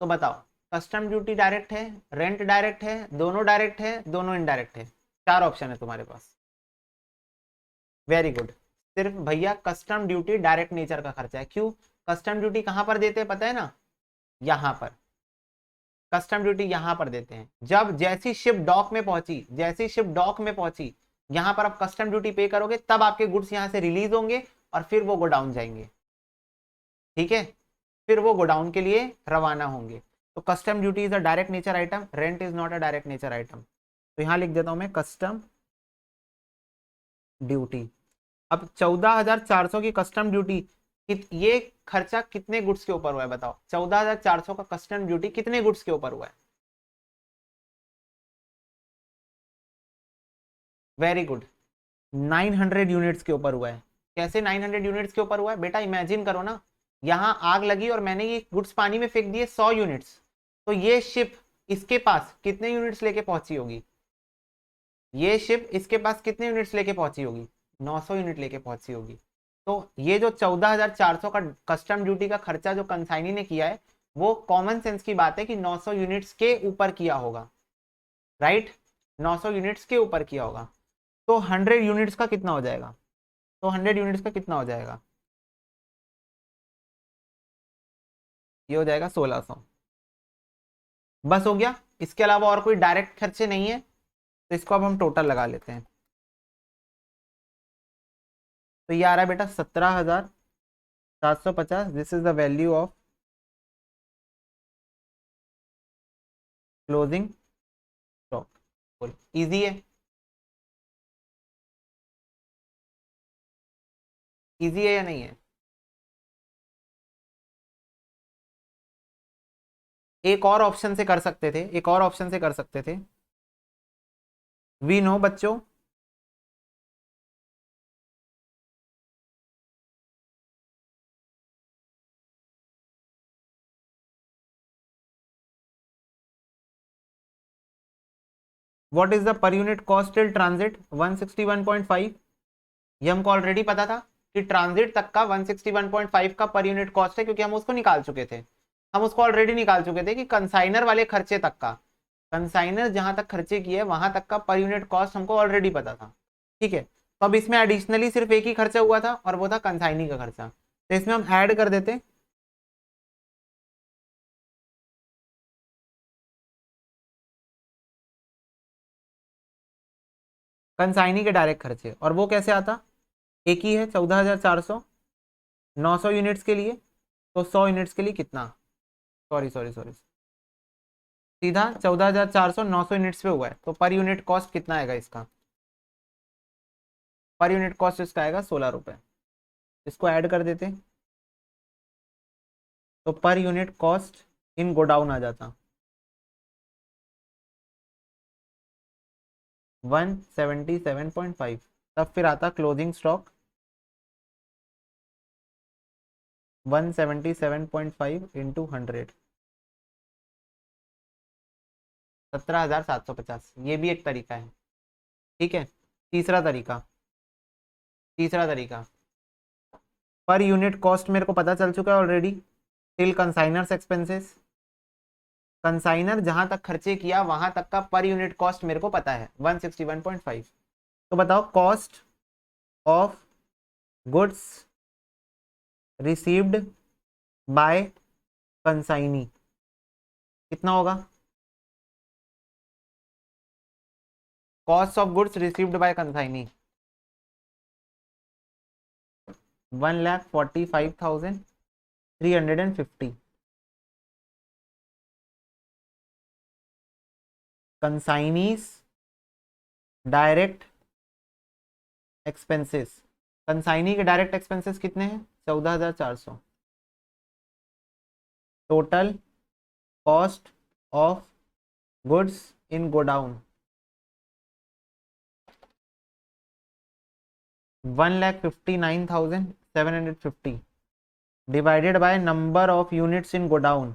तो बताओ, कस्टम ड्यूटी डायरेक्ट है, रेंट डायरेक्ट है, दोनों डायरेक्ट है, दोनों इनडायरेक्ट है। चार ऑप्शन है तुम्हारे पास। Very good. सिर्फ भैया कस्टम ड्यूटी डायरेक्ट नेचर का खर्चा है। क्यों? कस्टम ड्यूटी कहां पर देते हैं पता है ना, यहां पर। कस्टम ड्यूटी यहां पर देते हैं जब जैसी शिप डॉक में पहुंची, जैसी शिप डॉक में पहुंची यहां पर आप कस्टम ड्यूटी पे करोगे, तब आपके गुड्स यहां से रिलीज होंगे और फिर वो गोडाउन जाएंगे। ठीक है, फिर वो गोडाउन के लिए रवाना होंगे। तो custom duty is a direct nature item, rent is not a direct nature item. तो यहां लिख देता हूं मैं कस्टम ड्यूटी। अब 14,400 की कस्टम ड्यूटी, ये खर्चा कितने गुड्स के ऊपर हुआ है बताओ। 14,400 का कस्टम ड्यूटी कितने गुड्स के ऊपर हुआ है। वेरी गुड, 900 यूनिट्स के ऊपर हुआ है। कैसे 900 यूनिट्स के ऊपर हुआ है बेटा, इमेजिन करो ना, यहां आग लगी और मैंने ये गुड्स पानी में फेंक दिए 100 यूनिट्स। तो ये शिप इसके पास कितने यूनिट्स लेके पहुंची होगी, ये शिप इसके पास कितने यूनिट्स लेके पहुंची होगी, 900 यूनिट लेके पहुंची होगी। तो ये जो 14,400 का कस्टम ड्यूटी का खर्चा जो कंसाइनी ने किया है, वो कॉमन सेंस की बात है कि 900 यूनिट्स के ऊपर किया होगा। राइट, 900 यूनिट्स के ऊपर किया होगा। तो 100 यूनिट्स का कितना हो जाएगा, तो 100 यूनिट्स का कितना हो जाएगा, ये हो जाएगा 1600। बस हो गया, इसके अलावा और कोई डायरेक्ट खर्चे नहीं है। तो इसको अब हम टोटल लगा लेते हैं। तो ये आ रहा है बेटा 17,750। This is the value of closing stock. Easy है, इजी है या नहीं है। एक और ऑप्शन से कर सकते थे, एक और ऑप्शन से कर सकते थे। वी नो बच्चों, व्हाट इज द पर यूनिट कॉस्ट टिल ट्रांजिट 161.5। ये हमको ऑलरेडी पता था कि ट्रांजिट तक का 161.5 का पर यूनिट कॉस्ट है, क्योंकि हम उसको निकाल चुके थे। हम उसको ऑलरेडी निकाल चुके थे कि कंसाइनर वाले खर्चे तक का, कंसाइनर जहां तक खर्चे किए वहां तक का पर यूनिट कॉस्ट हमको ऑलरेडी पता था। ठीक है, तो अब इसमें एडिशनली सिर्फ एक ही खर्चा हुआ था और वो था कंसाइनी का खर्चा। तो इसमें हम ऐड कर देते कंसाइनी के डायरेक्ट खर्चे, और वो कैसे आता, एक ही है 14,400, 900 यूनिट्स के लिए। तो 100 यूनिट्स के लिए कितना, सॉरी सॉरी सॉरी, सीधा 14,400 900 यूनिट्स पे हुआ है, तो पर यूनिट कॉस्ट कितना आएगा इसका, पर यूनिट कॉस्ट इसका आएगा 16 रुपए। इसको ऐड कर देते, तो पर यूनिट कॉस्ट इन गोडाउन आ जाता 177.5। तब फिर आता क्लोजिंग स्टॉक 177.5 इंटू 100, 17,750। ये भी एक तरीका है। ठीक है, तीसरा तरीका, तीसरा तरीका, पर यूनिट कॉस्ट मेरे को पता चल चुका है already, till consignor's expenses. Consignor जहां तक खर्चे किया वहां तक का पर यूनिट कॉस्ट मेरे को पता है 161.5। तो बताओ cost of goods received by consignee कितना होगा। Cost of goods received by consignee 1,45,350। Consignees direct expenses, consignee के डायरेक्ट एक्सपेंसेस कितने हैं? 14,400। Total cost of goods in godown 1,59,750 divided by number of units in godown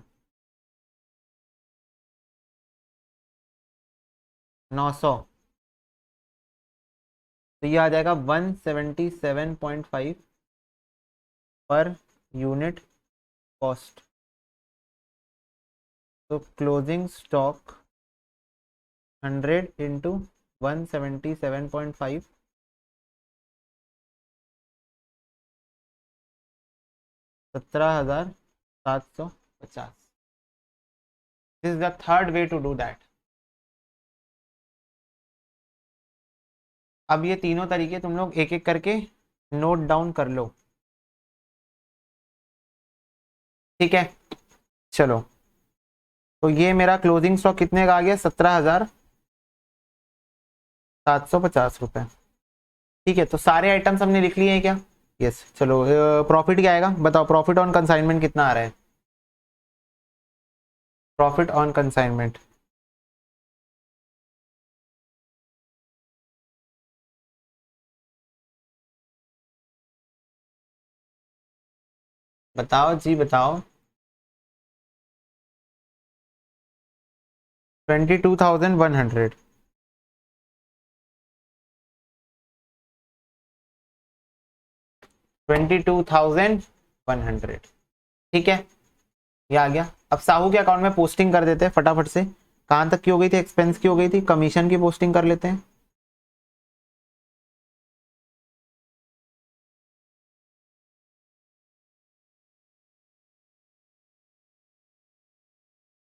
900। तो ये आ जाएगा 177.5 पर यूनिट कॉस्ट। तो closing stock 100 into 177.5 17,750। This is the third way to do that. अब ये तीनों तरीके तुम लोग एक एक करके नोट डाउन कर लो, ठीक है। चलो, तो ये मेरा क्लोजिंग स्टॉक कितने का आ गया? 17,750 रुपए। ठीक है, तो सारे आइटम्स हमने लिख लिए हैं क्या? यस। चलो, प्रॉफिट क्या आएगा बताओ? प्रॉफिट ऑन कंसाइनमेंट कितना आ रहा है? प्रॉफिट ऑन कंसाइनमेंट बताओ जी, बताओ। 22,100। 22,100, ठीक है, ये आ गया। अब साहू के अकाउंट में पोस्टिंग कर देते हैं फटाफट से। कहां तक की हो गई थी? एक्सपेंस की हो गई थी, कमीशन की पोस्टिंग कर लेते हैं।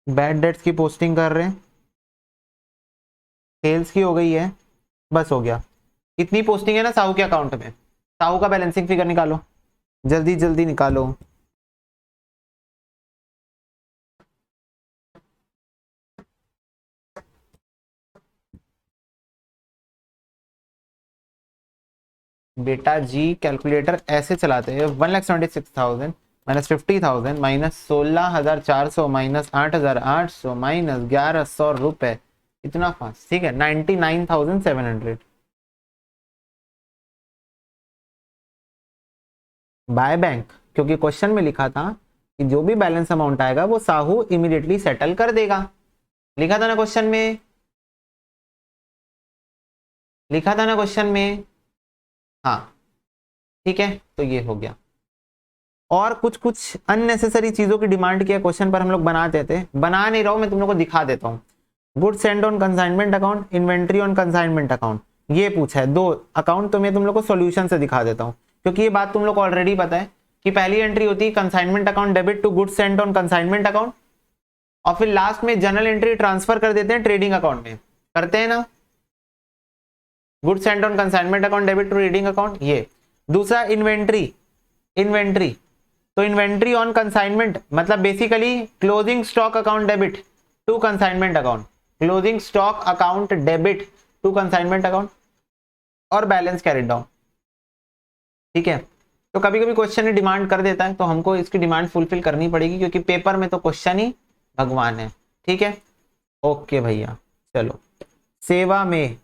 बैड डेट्स की पोस्टिंग कर रहे हैं। सेल्स की हो गई है, बस हो गया। इतनी पोस्टिंग है ना साहू के अकाउंट में। साहू का बैलेंसिंग फिगर निकालो, जल्दी जल्दी निकालो। बेटा जी कैलकुलेटर ऐसे चलाते हैं। 1,76,000 माइनस 50,000 माइनस 16,400 माइनस 8,800 माइनस 1,100 रुपए। इतना फास्ट, ठीक है। 99,700 बाय बैंक, क्योंकि क्वेश्चन में लिखा था कि जो भी बैलेंस अमाउंट आएगा वो साहू इमीडिएटली सेटल कर देगा। लिखा था ना क्वेश्चन में, लिखा था ना क्वेश्चन में। हाँ, ठीक है, तो ये हो गया। और कुछ कुछ अननेसेसरी चीजों की डिमांड किया क्वेश्चन पर, हम लोग बना देते। बना नहीं रहा हूं मैं, तुम लोग को दिखा देता हूँ। Good send on consignment account, inventory on consignment account, ये पूछा है दो अकाउंट। तो मैं तुम लोग को सॉल्यूशन से दिखा देता हूँ, क्योंकि ये बात तुम लोग को ऑलरेडी पता है कि पहली एंट्री होती है consignment account debit to good send on consignment account, और फिर लास्ट में जनरल एंट्री ट्रांसफर कर देते हैं ट्रेडिंग अकाउंट में, करते हैं ना। Good send on consignment account debit to trading account. ये दूसरा इन्वेंट्री, इन्वेंट्री तो इन्वेंट्री ऑन कंसाइनमेंट मतलब basically closing stock account debit to consignment account, closing stock account debit to consignment account, और बैलेंस कैरिड डाउन, ठीक है। तो कभी कभी क्वेश्चन डिमांड कर देता है, तो हमको इसकी डिमांड फुलफिल करनी पड़ेगी, क्योंकि पेपर में तो क्वेश्चन ही भगवान है, ठीक है। ओके भैया, चलो सेवा में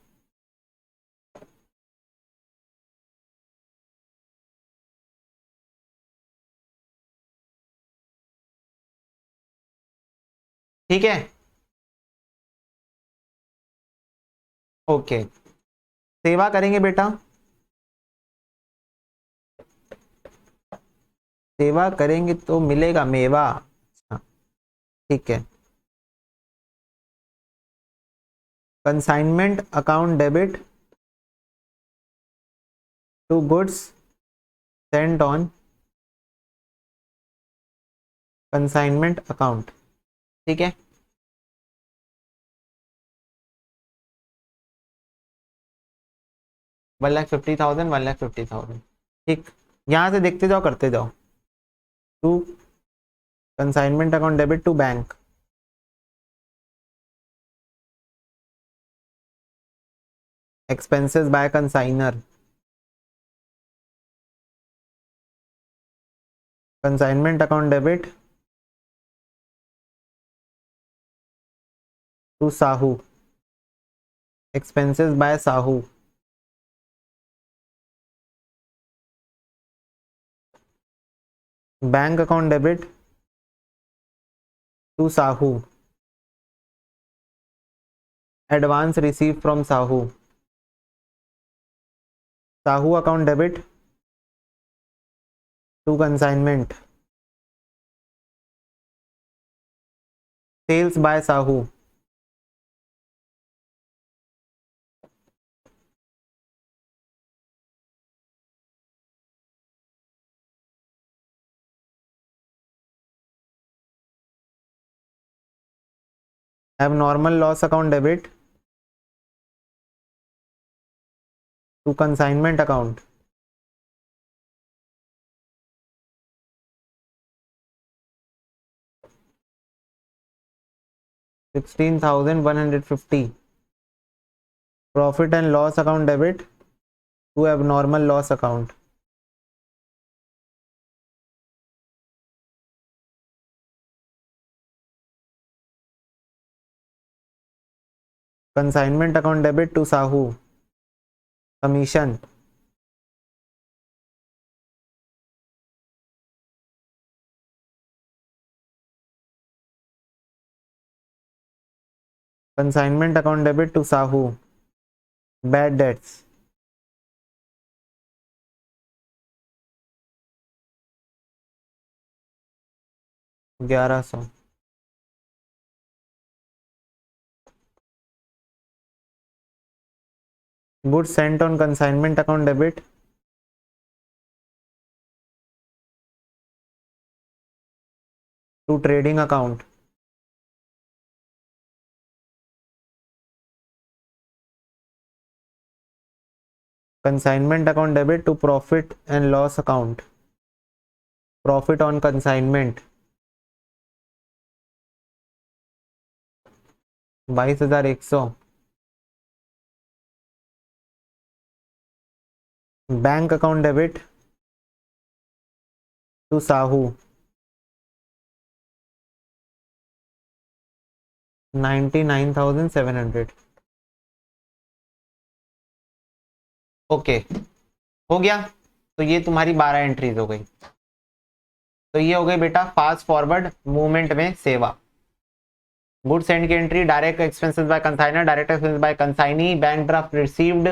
ठीक है। ओके, सेवा करेंगे बेटा, सेवा करेंगे तो मिलेगा मेवा। अच्छा, ठीक है। Consignment account debit to goods sent on consignment account, ठीक है। 1,50,000 1,50,000। ठीक, यहाँ से देखते जाओ करते जाओ। To consignment account debit to bank, expenses by consigner, consignment account debit to Sahu, expenses by Sahu, bank account debit to Sahu, advance received from Sahu, Sahu account debit to consignment, sales by Sahu, abnormal loss account debit to consignment account, $16,150, profit and loss account debit to abnormal loss account, consignment account debit to Sahu, commission, consignment account debit to Sahu, bad debts, $1,100, goods sent on consignment account debit to trading account, consignment account debit to profit and loss account, profit on consignment, 22,100, bank account debit to Sahu, 99,700। Okay, हो गया। तो ये तुम्हारी 12 एंट्रीज हो गई। तो ये हो गई बेटा फास्ट फॉरवर्ड मूवमेंट में सेवा। गुड सेंड की entry, direct expenses by consignor, direct expenses by consignee, bank draft received,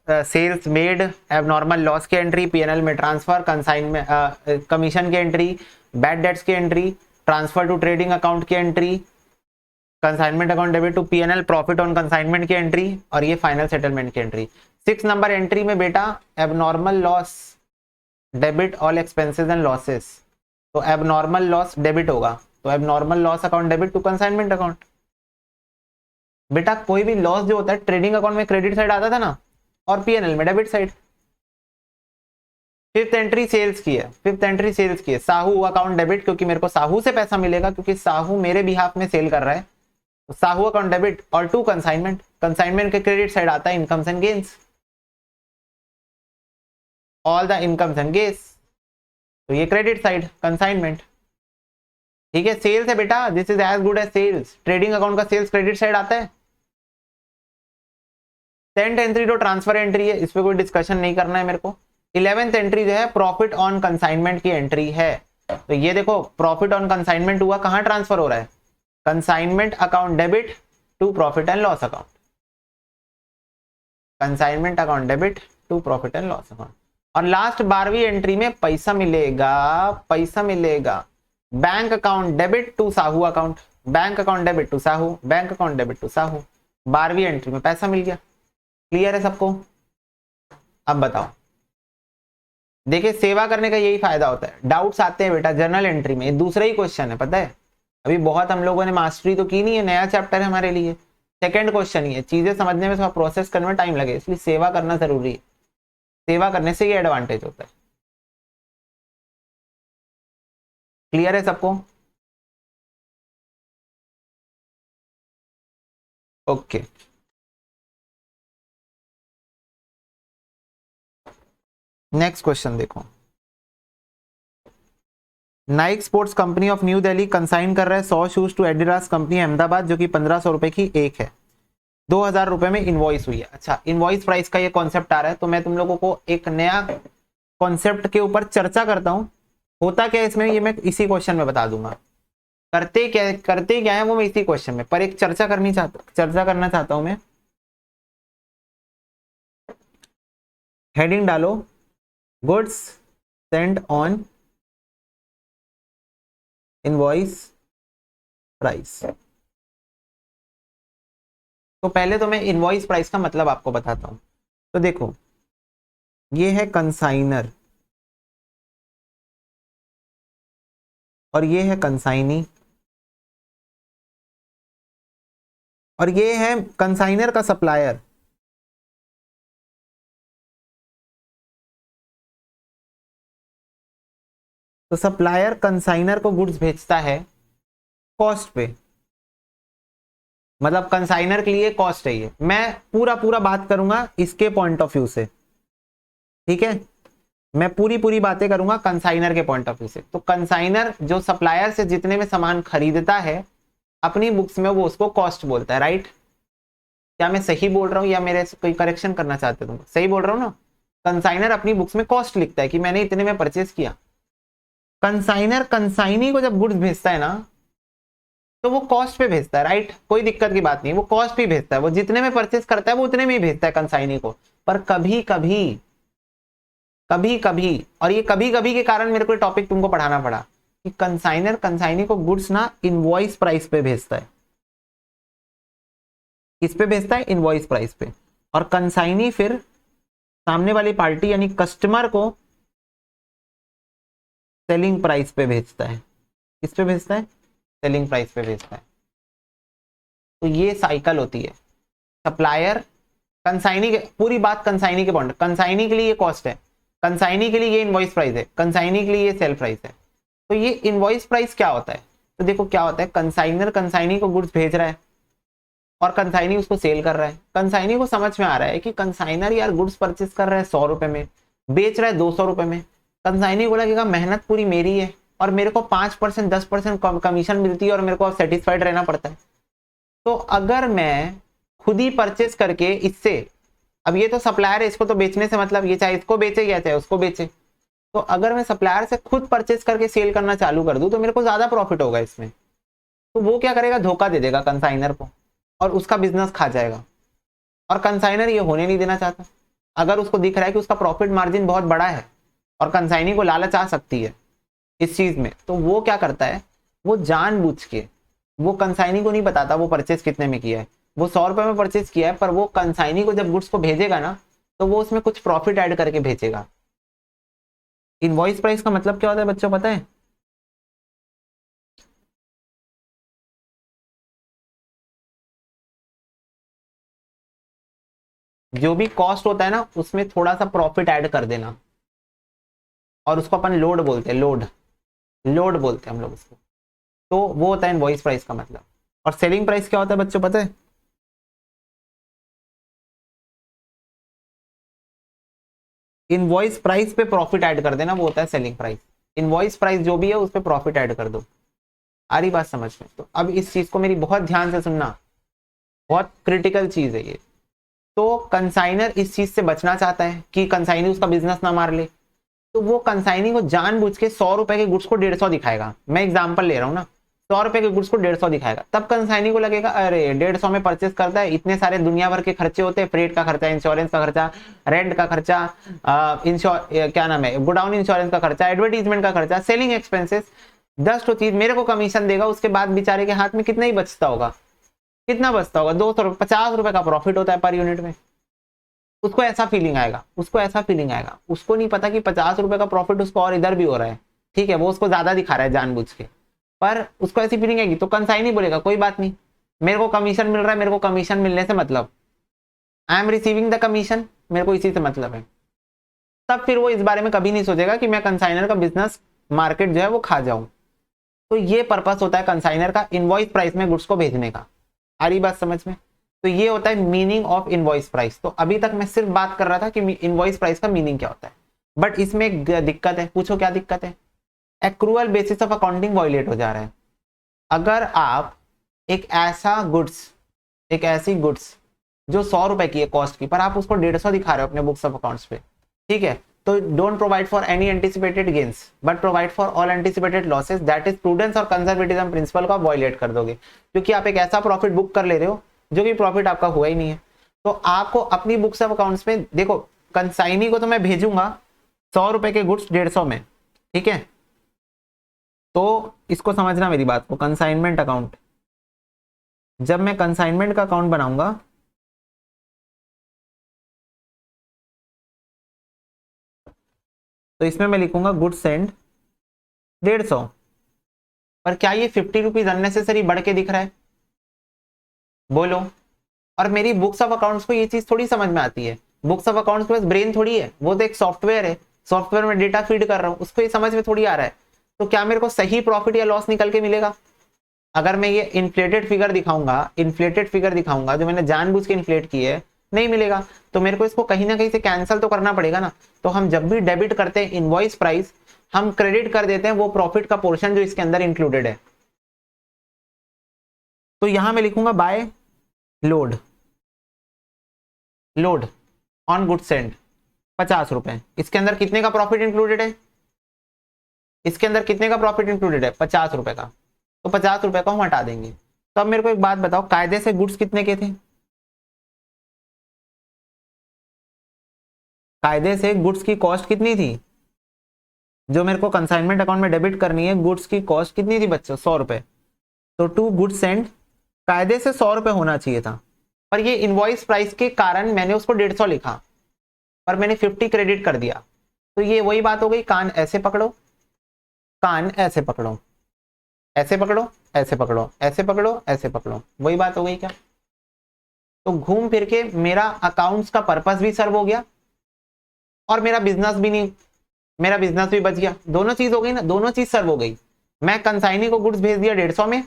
sales made, abnormal loss की एंट्री, पीएनएल में ट्रांसफर, कंसाइनमेंट कमीशन की एंट्री, बैड डेट्स की entry, transfer to trading account की entry, consignment account debit to PNL, profit on consignment की एंट्री, और ये फाइनल सेटलमेंट की एंट्री। 6 नंबर एंट्री में बेटा abnormal loss debit all expenses and losses, तो एबनॉर्मल लॉस डेबिट होगा, तो abnormal loss account debit to consignment account. बेटा कोई भी लॉस जो होता है ट्रेडिंग अकाउंट में क्रेडिट साइड आता था ना, और पीएनएल में debit side. 5th entry sales की है, 5th एंट्री सेल्स की है, साहू अकाउंट डेबिट, क्योंकि मेरे को साहू से पैसा मिलेगा, क्योंकि साहू मेरे बिहाफ में सेल कर रहा है, तो साहू अकाउंट डेबिट, और टू कंसाइनमेंट, कंसाइनमेंट के क्रेडिट साइड आता है incomes and gains, all the incomes and gains, तो ये क्रेडिट साइड कंसाइनमेंट। ठीक है, सेल्स है बेटा, this is as good as sales, trading account का सेल्स क्रेडिट साइड आता है। 10th एंट्री तो ट्रांसफर एंट्री है, इस पे कोई डिस्कशन नहीं करना है मेरे को। 11th एंट्री जो है प्रॉफिट ऑन कंसाइनमेंट की एंट्री है, तो ये देखो प्रॉफिट ऑन कंसाइनमेंट हुआ, कहां ट्रांसफर हो रहा है, consignment account debit to profit and loss account, consignment account debit to profit and loss account. और लास्ट 12वीं एंट्री में पैसा मिलेगा, पैसा मिलेगा, bank account debit to Sahu account, bank account debit to Sahu, bank account debit to Sahu, 12वीं एंट्री में पैसा मिल गया। क्लियर है सबको? अब बताओ, देखिए सेवा करने का यही फायदा होता है, डाउट्स आते हैं बेटा जर्नल एंट्री में, दूसरा ही क्वेश्चन है, पता है अभी बहुत हम लोगों ने मास्टरी तो की नहीं है, नया चैप्टर है हमारे लिए, सेकंड क्वेश्चन ही है, चीजें समझने में थोड़ा प्रोसेस करने में टाइम लगे, इसलिए सेवा करना जरूरी है, सेवा करने से ये एडवांटेज होता है। क्लियर है सबको? ओके, नेक्स्ट क्वेश्चन देखो। Nike sports company of new Delhi consign कर रहा है 100 shoes to Adidas company Ahmedabad, जो कि 1500 रुपए की एक है, 2000 रुपए में इनवॉइस हुई है। अच्छा, इनवॉइस प्राइस का ये कॉन्सेप्ट आ रहा है, तो मैं तुम लोगों को एक नया कॉन्सेप्ट के ऊपर चर्चा करता हूं। होता क्या है इसमें, ये मैं इसी क्वेश्चन में बता दूंगा। करते क्या है वो मैं इसी क्वेश्चन में, पर एक चर्चा करना चाहता हूं मैं। हेडिंग डालो, goods send on invoice price. तो पहले तो मैं इनवॉइस प्राइस का मतलब आपको बताता हूं। तो देखो, ये है कंसाइनर और ये है कंसाइनी, और ये है कंसाइनर का सप्लायर। तो सप्लायर कंसाइनर को गुड्स भेजता है कॉस्ट पे, मतलब कंसाइनर के लिए कॉस्ट है ये। मैं पूरा पूरा बात करूंगा इसके पॉइंट ऑफ व्यू से, ठीक है? मैं पूरी बातें करूंगा कंसाइनर के पॉइंट ऑफ व्यू से। तो कंसाइनर जो सप्लायर से जितने में सामान खरीदता है अपनी बुक्स में, वो उसको कॉस्ट बोलता है, राइट? क्या मैं सही बोल रहा हूँ या मेरे से कोई करेक्शन करना चाहते हो? तुम सही बोल रहा हूँ ना? कंसाइनर अपनी बुक्स में कॉस्ट लिखता है कि मैंने इतने में परचेस किया। कंसाइनर कंसाइनी को जब गुड्स भेजता है ना, तो वो कॉस्ट पे भेजता है, राइट? कोई दिक्कत की बात नहीं, वो कॉस्ट पे भेजता है, वो जितने में परचेस करता है वो उतने में ही भेजता है कंसाइनी को। पर कभी कभी और ये कभी कभी के कारण मेरे को टॉपिक तुमको पढ़ाना पड़ा कि कंसाइनर कंसाइनी को गुड्स ना इनवॉइस प्राइस पे भेजता है। किस पे भेजता है? इनवॉइस प्राइस पे। और कंसाइनी फिर सामने वाली पार्टी यानी कस्टमर को सेलिंग प्राइस पे भेजता है। किस पे भेजता है? सेलिंग प्राइस पे भेजता है। तो ये साइकिल होती है। सप्लायर कंसाइनी के, पूरी बात कंसाइनी के पॉइंट, कंसाइनी के लिए ये कॉस्ट है, कंसाइनी के लिए ये इनवॉइस प्राइस है, कंसाइनी के लिए ये सेल प्राइस है। तो ये इनवॉइस प्राइस क्या होता है? तो देखो क्या होता है, कंसाइनर कंसाइनी को गुड्स भेज रहा है और कंसाइनी उसको सेल कर रहा है। कंसाइनी को समझ में आ रहा है कि कंसाइनर यार गुड्स परचेस कर रहा है 100 रुपए में, बेच रहा है 200 रुपए में। कंसाइनी को लगेगा मेहनत पूरी मेरी है और मेरे को 5% 10% कमीशन मिलती है और मेरे को सेटिस्फाइड रहना पड़ता है। तो अगर मैं खुद ही परचेस करके इससे, अब ये तो सप्लायर है, इसको तो बेचने से मतलब, ये चाहे इसको बेचे या चाहे उसको बेचे, तो अगर मैं सप्लायर से खुद परचेस करके सेल करना चालू कर दूं तो मेरे को ज्यादा प्रॉफिट होगा इसमें। तो वो क्या करेगा, धोखा दे देगा कंसाइनर को और उसका बिजनेस खा जाएगा। और कंसाइनर ये होने नहीं देना चाहता। अगर उसको दिख रहा है कि उसका प्रॉफिट मार्जिन बहुत बड़ा है और कंसाइनी को लालच आ सकती है इस चीज में, तो वो क्या करता है, वो जानबूझ के, वो कंसाइनी को नहीं बताता वो परचेस कितने में किया है। वो 100 रुपए में परचेस किया है, पर वो कंसाइनी को जब गुड्स को भेजेगा ना, तो वो उसमें कुछ प्रॉफिट ऐड करके भेजेगा। इनवॉइस प्राइस का मतलब क्या होता है बच्चों, पता है? जो भी कॉस्ट होता है ना, उसमें थोड़ा सा प्रॉफिट ऐड कर देना, और उसको अपन लोड बोलते हैं, लोड बोलते हैं हम लोग उसको। तो वो होता है इनवॉइस प्राइस का मतलब। और सेलिंग प्राइस क्या होता है बच्चों, पता है? इनवॉइस प्राइस पे प्रॉफिट ऐड कर देना, वो होता है सेलिंग प्राइस। इनवॉइस प्राइस जो भी है उस पे प्रॉफिट ऐड कर दो। आ रही बात समझ में? तो अब इस चीज को मेरी बहुत ध्यान से सुनना, बहुत क्रिटिकल चीज है ये। तो कंसाइनर इस चीज से बचना चाहता है कि कंसाइनी उसका बिजनेस ना मार ले, तो वो कंसाइनी को जानबूझ के 100 रुपए के गुड्स को 150 दिखाएगा। मैं एग्जांपल ले रहा हूँ ना, 100 रुपए के गुड्स को 150 दिखाएगा। तब कंसाइनी को लगेगा अरे 150 में परचेस करता है, इतने सारे दुनिया भर के खर्चे होते हैं, फ्रेट का खर्चा, इंश्योरेंस का खर्चा, रेंट का खर्चा, क्या नाम है, गोडाउन इंश्योरेंस का खर्चा, एडवर्टीजमेंट का खर्चा, सेलिंग एक्सपेंसेस, 10 चीज मेरे को कमीशन देगा। उसके बाद बेचारे के हाथ में कितना ही बचता होगा, कितना बचता होगा, 200 रुपए, 50 रुपए का प्रॉफिट होता है पर यूनिट में। उसको ऐसा फीलिंग आएगा, उसको नहीं पता कि 50 रुपए का प्रॉफिट उसको और इधर भी हो रहा है। ठीक है, वो उसको ज्यादा दिखा रहा है जानबूझ के, पर उसको ऐसी फीलिंग आएगी। तो कंसाइनी बोलेगा कोई बात नहीं, मेरे को कमीशन मिल रहा है, मेरे को कमीशन मिलने से मतलब, I am receiving the commission, मेरे को इसी से मतलब है। तब फिर वो इस बारे में कभी नहीं सोचेगा कि मैं कंसाइनर का बिजनेस मार्केट जो है वो खा जाऊं। तो ये पर्पस होता है कंसाइनर का इनवॉइस प्राइस में गुड्स को भेजने का। आ रही बात समझ में? तो ये होता है मीनिंग ऑफ इनवॉइस प्राइस। तो अभी तक मैं सिर्फ बात कर रहा था कि इनवॉइस प्राइस का मीनिंग क्या होता है, बट इसमें एक दिक्कत है। पूछो क्या दिक्कत है? Accrual basis of accounting violate हो जा रहा है। अगर आप एक ऐसा गुड्स, एक ऐसी गुड्स जो 100 रुपए की है कॉस्ट की, पर आप उसको 150 दिखा रहे हो अपने बुक्स ऑफ अकाउंट्स पे, ठीक है, तो don't provide for any anticipated gains but provide for all anticipated losses, that is prudence और कंजर्वेटिज्म प्रिंसिपल का वायलेट कर दोगे, क्योंकि आप एक ऐसा प्रॉफिट बुक कर ले रहे हो जो कि प्रॉफिट आपका हुआ ही नहीं है। तो आपको अपनी बुक्स ऑफ अकाउंट्स में देखो, कंसाइनी को तो मैं भेजूंगा 100 रुपए के गुड्स 150 में, ठीक है, तो इसको समझना मेरी बात को। कंसाइनमेंट अकाउंट, जब मैं कंसाइनमेंट का अकाउंट बनाऊंगा तो इसमें मैं लिखूंगा गुड्स सेंड 150। पर क्या ये 50 रुपीज अननेसेसरी बढ़ के दिख रहा है? बोलो। और मेरी बुक्स ऑफ अकाउंट्स को ये चीज थोड़ी समझ में आती है। बुक्स ऑफ अकाउंट्स के पास ब्रेन थोड़ी है, वो तो एक सॉफ्टवेयर है, सॉफ्टवेयर में डेटा फीड कर रहा हूँ, उसको ये समझ में थोड़ी आ रहा है। तो क्या मेरे को सही प्रॉफिट या लॉस निकल के मिलेगा? अगर मैं ये इन्फ्लेटेड फिगर दिखाऊंगा जो मैंने जानबूझ के इन्फ्लेट की है, नहीं मिलेगा। तो मेरे को इसको कहीं ना कहीं से कैंसिल तो करना पड़ेगा ना। तो हम जब भी डेबिट करते हैं इनवॉइस प्राइस, हम क्रेडिट कर देते हैं वो प्रॉफिट का पोर्शन जो इसके अंदर इंक्लूडेड है। तो यहां मैं लिखूंगा by load, load on good send 50 रुपए। इसके अंदर कितने का प्रॉफिट इंक्लूडेड है? इसके अंदर कितने का प्रॉफिट इंक्लूडेड है? 50 रुपए का। तो 50 रुपए को हम हटा देंगे। तो अब मेरे को एक बात बताओ, कायदे से गुड्स कितने के थे? कायदे से गुड्स की कॉस्ट कितनी थी जो मेरे को कंसाइनमेंट अकाउंट में डेबिट करनी है? गुड्स की कॉस्ट कितनी थी बच्चों? 100 रुपए। तो टू गुड्स सेंड कायदे से 100 रुपए होना चाहिए था, पर ये इनवॉइस प्राइस के कारण मैंने उसको 150 लिखा, पर मैंने 50 क्रेडिट कर दिया। तो ये वही बात हो गई, कान ऐसे पकड़ो, कान ऐसे पकड़ो, ऐसे पकड़ो, ऐसे पकड़ो, ऐसे पकड़ो, ऐसे पकड़ो, वही बात हो गई क्या? तो घूम फिर के मेरा अकाउंट्स का पर्पस भी सर्व हो गया और मेरा बिजनेस भी नहीं, मेरा बिजनेस भी बच गया। दोनों चीज हो गई ना, दोनों चीज सर्व हो गई। मैं कंसाइनी को गुड्स भेज दिया 150 में,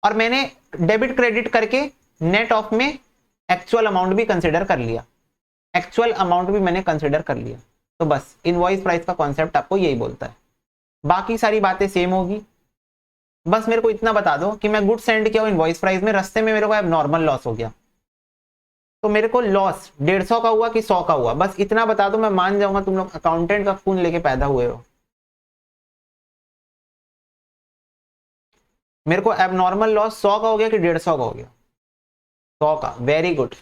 और मैंने डेबिट क्रेडिट करके नेट ऑफ में एक्चुअल अमाउंट भी कंसिडर कर लिया, एक्चुअल अमाउंट भी मैंने कंसिडर कर लिया। तो बस इनवॉइस प्राइस का कॉन्सेप्ट आपको यही बोलता है, बाकी सारी बातें सेम होगी। बस मेरे को इतना बता दो कि मैं गुड्स सेंड किया इनवॉइस प्राइस में, रास्ते में मेरे को एबनॉर्मल लॉस हो गया, तो मेरे को लॉस 150 का हुआ कि 100 का हुआ, बस इतना बता दो, मैं मान जाऊंगा तुम लोग अकाउंटेंट का खून लेके पैदा हुए हो। मेरे को एबनॉर्मल लॉस 100 का हो गया कि 150 का हो गया? 100 का। Very good,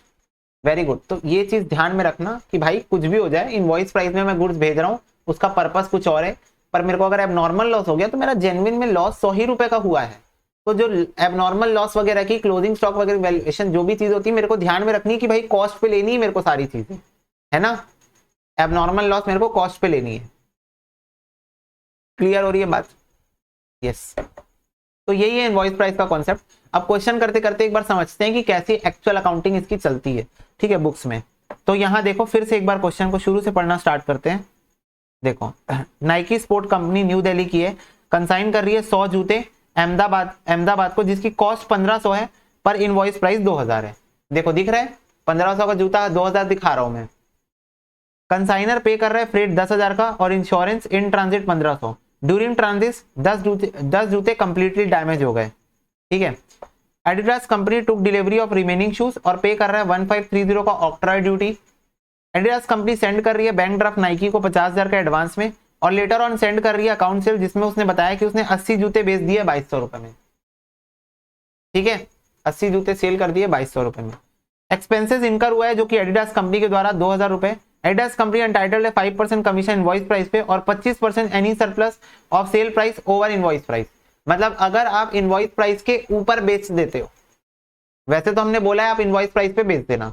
very good. तो ये चीज ध्यान में रखना कि भाई कुछ भी हो जाए, इनवॉइस प्राइस में मैं गुड्स भेज रहा हूँ, उसका पर्पस कुछ और है, पर मेरे को अगर एबनॉर्मल लॉस हो गया तो मेरा जेन्युइन में लॉस 100 ही रुपए का हुआ है। तो जो एबनॉर्मल लॉस वगैरह की क्लोजिंग स्टॉक वगैरह वैल्यूएशन जो भी चीज होती है, मेरे को ध्यान में रखनी है कि भाई कॉस्ट पे लेनी है मेरे को सारी चीजें, है ना। एबनॉर्मल लॉस मेरे को कॉस्ट पे लेनी है। क्लियर हो रही है बात? यस। तो यही है इनवॉइस प्राइस का कॉन्सेप्ट। अब क्वेश्चन करते करते एक बार समझते हैं कि कैसी एक्चुअल अकाउंटिंग इसकी चलती है, ठीक है, बुक्स में। तो यहाँ देखो, फिर से एक बार क्वेश्चन को शुरू से पढ़ना स्टार्ट करते हैं। देखो, Nike sport company new Delhi की है, कंसाइन कर रही है 100 जूते अहमदाबाद को, जिसकी कॉस्ट 1500 है, पर इनवॉइस प्राइस 2000 है। देखो दिख रहा है, 1500 का जूता 2000 दिखा रहा हूं मैं। कंसाइनर पे कर रहा है फ्रेट 10,000 का और insurance in transit 1500। During transit 10 जूते कंप्लीटली डैमेज हो गए, ठीक है। Adidas company took delivery of remaining shoes और पे कर रहा है 1530 का octroi duty. Adidas company send कर रही है बैंक ड्राफ्ट नाइकी को 50,000 का एडवांस में, और लेटर ऑन सेंड कर रही है अकाउंट सेल, जिसमें उसने बताया कि उसने 80 जूते बेच दिए 2200 रुपए में, ठीक है, 80 जूते सेल कर दिए 2200 रुपए में। एक्सपेंसेस इनकर हुआ है जो कि एडिडास कंपनी के द्वारा 2000 रुपए। एडिडास कंपनी एंटाइटल्ड है 5% कमीशन इनवॉइस प्राइस पे और 25% any surplus of sale price over invoice price. मतलब अगर आप इनवॉइस प्राइस के ऊपर बेच देते हो, वैसे तो हमने बोला है आप इनवॉइस प्राइस पे बेच देना,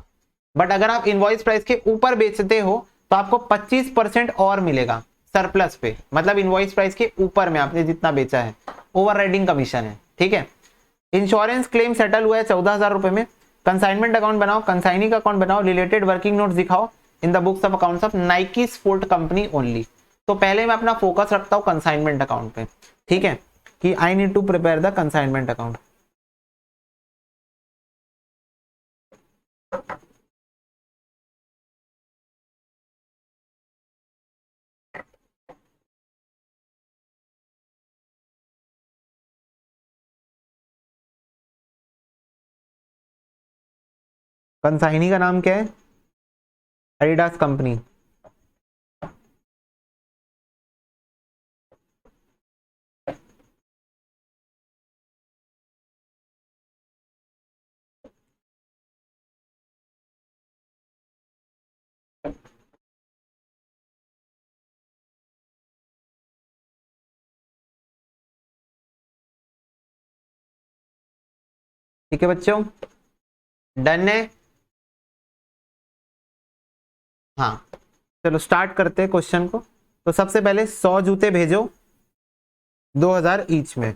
बट अगर आप इनवॉइस प्राइस के ऊपर बेचते हो तो आपको 25% और मिलेगा सरप्लस पे, मतलब इनवॉइस प्राइस के ऊपर में आपने जितना बेचा है, ओवर राइडिंग कमीशन है, ठीक है। इंश्योरेंस क्लेम सेटल हुआ है 14,000 रुपए में। कंसाइनमेंट अकाउंट बनाओ, कंसाइनी का अकाउंट बनाओ, रिलेटेड वर्किंग नोट्स दिखाओ इन the books of accounts of Nike sport company only. तो पहले मैं अपना फोकस रखता हूँ कंसाइनमेंट अकाउंट पे, ठीक है, कि I need to prepare the consignment account. Consignee का नाम क्या है? Adidas company. ठीक है बच्चों, डन है? हाँ, चलो स्टार्ट करते हैं क्वेश्चन को। तो सबसे पहले 100 जूते भेजो 2,000 ईच में।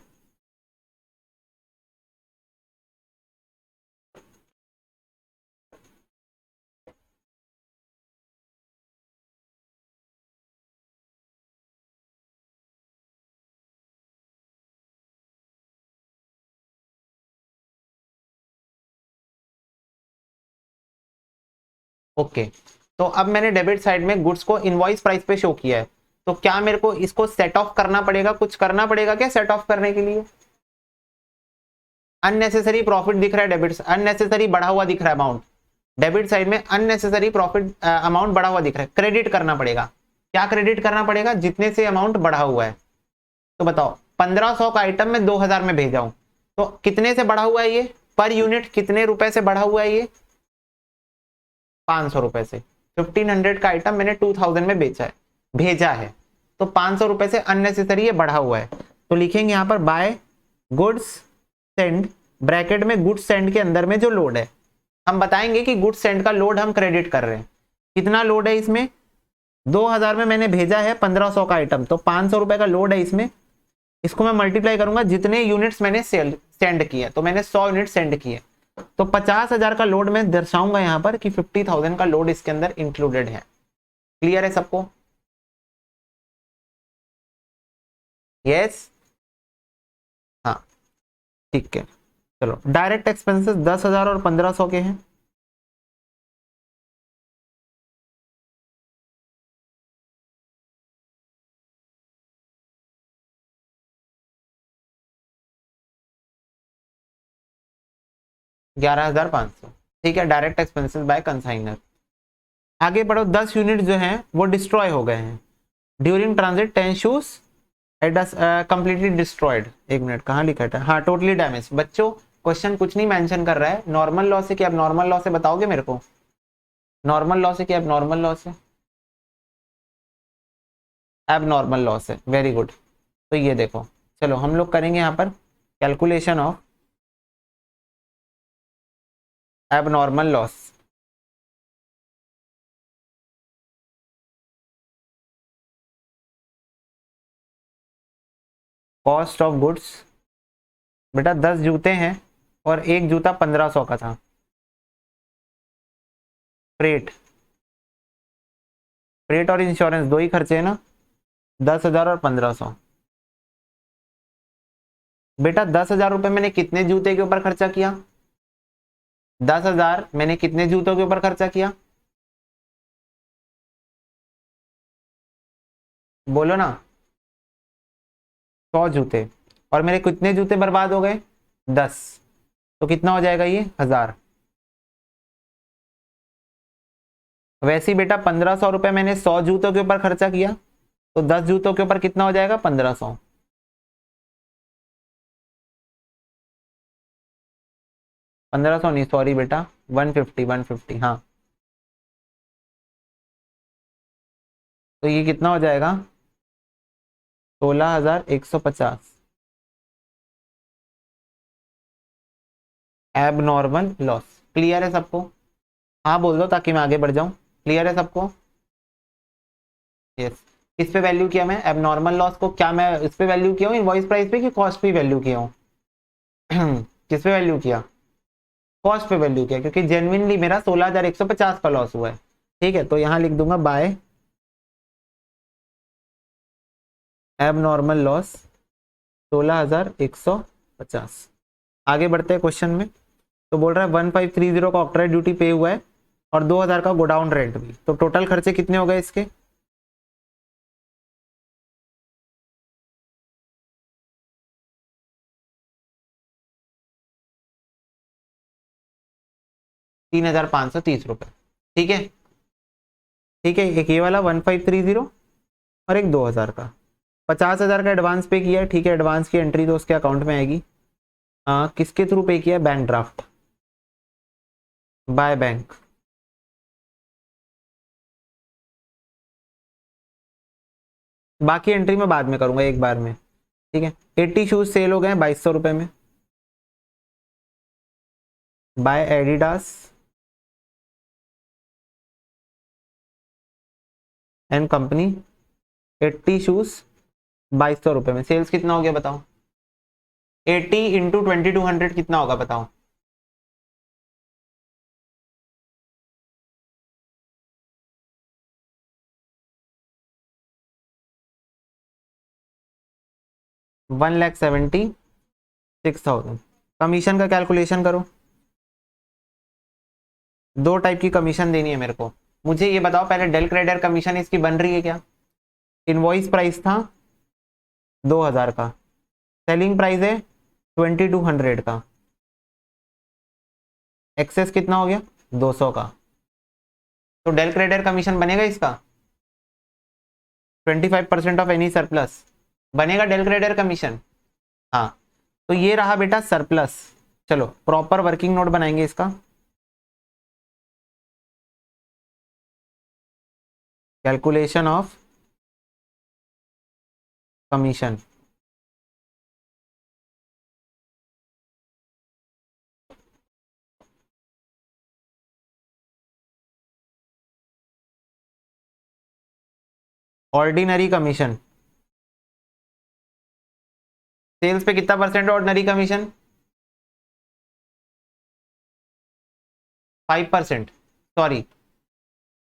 ओके, तो अब मैंने डेबिट साइड में गुड्स को इनवॉइस प्राइस पे शो किया है, तो क्या मेरे को इसको सेट ऑफ करना पड़ेगा? कुछ करना पड़ेगा क्या सेट ऑफ करने के लिए? अननेसेसरी प्रॉफिट दिख रहा है, डेबिट अननेसेसरी बढ़ा हुआ दिख रहा है अमाउंट, डेबिट साइड में अननेसेसरी प्रॉफिट अमाउंट बढ़ा हुआ दिख रहा है, क्रेडिट करना पड़ेगा। क्या क्रेडिट करना पड़ेगा? जितने से अमाउंट बढ़ा हुआ है। तो बताओ 1500 का आइटम में 2000 में भेजा हूं, तो कितने से बढ़ा हुआ है ये? पर यूनिट कितने रुपए से बढ़ा हुआ है ये? 500 रुपए से। 1500 का आइटम मैंने 2000 में बेचा है, भेजा है, तो 500 रुपए से अननेसेसरी ये बढ़ा हुआ है। तो लिखेंगे यहां पर बाय गुड्स सेंड, ब्रैकेट में गुड्स सेंड के अंदर में जो लोड है, हम बताएंगे कि गुड्स सेंड का लोड हम क्रेडिट कर रहे हैं। कितना लोड है इसमें? 2000 में मैंने भेजा है 1500 का आइटम, तो 500 रुपए का लोड है इसमें। इसको मैं मल्टीप्लाई करूंगा जितने यूनिट्स मैंने सेंड किए, तो मैंने 100 यूनिट सेंड किए, तो 50,000 का लोड मैं दर्शाऊंगा यहां पर कि 50,000 का लोड इसके अंदर इंक्लूडेड है। क्लियर है सबको? यस, हाँ, ठीक है। चलो, डायरेक्ट एक्सपेंसेस 10,000 और 1500 के हैं। $11,500, ठीक है, डायरेक्ट एक्सपेंसेस बाय कंसाइनर। आगे बढ़ो, 10 यूनिट जो हैं वो डिस्ट्रॉय हो गए हैं during transit, 10 shoes completely destroyed. एक मिनट, कहाँ लिखा था? हाँ, टोटली डैमेज। बच्चों क्वेश्चन कुछ नहीं मेंशन कर रहा है, नॉर्मल लॉ से क्या अब नॉर्मल लॉ से बताओगे मेरे को? नॉर्मल लॉ से क्या अब नॉर्मल लॉ से? अब नॉर्मल लॉ से, वेरी गुड। तो ये देखो, चलो हम लोग करेंगे यहाँ पर कैलकुलेशन ऑफ अब normal loss. Cost of goods, बेटा 10 जूते हैं और एक जूता 1500 का था। फ्रेट, फ्रेट और इंश्योरेंस दो ही खर्चे हैं ना, 10,000 और 1500। बेटा 10,000 रुपये मैंने कितने जूते के ऊपर खर्चा किया? 10,000 मैंने कितने जूतों के ऊपर खर्चा किया? बोलो ना। 100 जूते, और मेरे कितने जूते बर्बाद हो गए? 10। तो कितना हो जाएगा ये? 1000। वैसे ही बेटा 1500 रुपये मैंने 100 जूतों के ऊपर खर्चा किया, तो 10 जूतों के ऊपर कितना हो जाएगा? 1500। 1500 नहीं, सॉरी बेटा, 150, 150, हाँ। तो ये कितना हो जाएगा? 16,150 एब नॉर्मल लॉस। क्लियर है सबको? हाँ बोल दो ताकि मैं आगे बढ़ जाऊं। क्लियर है सबको? यस। किस पे वैल्यू किया मैं एब नॉर्मल लॉस को? क्या मैं इस पे वैल्यू किया हूँ इनवॉइस प्राइस पे, कि कॉस्ट पे वैल्यू किया हूँ? किस पे वैल्यू किया? कॉस्ट पे वैल्यू किया, क्योंकि जेन्युइनली मेरा 16,150 का लॉस हुआ है। ठीक है, तो यहां लिख दूंगा बाय एबनॉर्मल लॉस 16,150। आगे बढ़ते हैं क्वेश्चन में। तो बोल रहा है 1530 का ऑक्ट्राइट ड्यूटी पे हुआ है और 2000 का गोडाउन रेंट भी। तो टोटल खर्चे कितने हो गए इसके? ₹3,530। ठीक है, ठीक है, एक ये वाला 1530 और एक 2000 का। 50,000 का एडवांस पे किया है। ठीक है, एडवांस की एंट्री तो उसके अकाउंट में आएगी। किसके थ्रू पे किया है? Bank draft, by bank. बाकी एंट्री मैं बाद में करूंगा एक बार में। ठीक है, 80 शूज सेल हो गए 2200 में by Adidas and company. 80 shoes 2200 में। सेल्स कितना हो गया बताओ? 80 इंटू 2200 कितना होगा बताओ? $1,76,000। कमीशन का कैलकुलेशन करो। दो टाइप की कमीशन देनी है मेरे को। मुझे ये बताओ पहले, डेल क्रेडिटर कमीशन इसकी बन रही है क्या? इनवॉइस प्राइस था 2000 का, सेलिंग प्राइस है 2200 का, एक्सेस कितना हो गया? 200 का। तो डेल क्रेडिटर कमीशन बनेगा इसका 25% ऑफ एनी सरप्लस। बनेगा डेल क्रेडिटर कमीशन? हाँ, तो ये रहा बेटा सरप्लस। चलो प्रॉपर वर्किंग नोट बनाएंगे इसका। Calculation of commission. Ordinary commission, sales पे कितना percent ordinary commission? 5%। Sorry,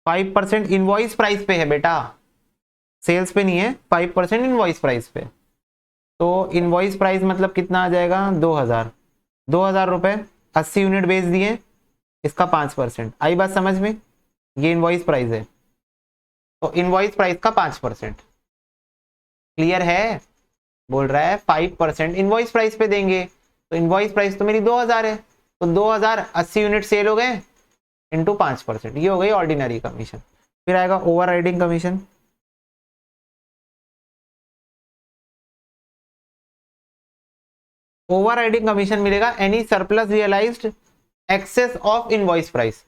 5% invoice price पे है बेटा, सेल्स पे नहीं है। 5% इनवॉइस प्राइस पे। तो इनवॉइस प्राइस मतलब कितना आ जाएगा? 2000। 2000 रुपए, 80 यूनिट बेच दिए, इसका 5%। आई बात समझ में? ये इनवॉइस प्राइस है, तो इनवॉइस प्राइस का 5%। क्लियर है? बोल रहा है 5% इनवॉइस प्राइस पे देंगे। तो इनवॉइस प्राइस तो मेरी 2000 है, तो 2000 80 यूनिट सेल हो गए इंटू 5%, ये हो गई ऑर्डिनरी कमीशन। फिर आएगा overriding commission. Overriding commission मिलेगा any surplus realised excess of invoice price.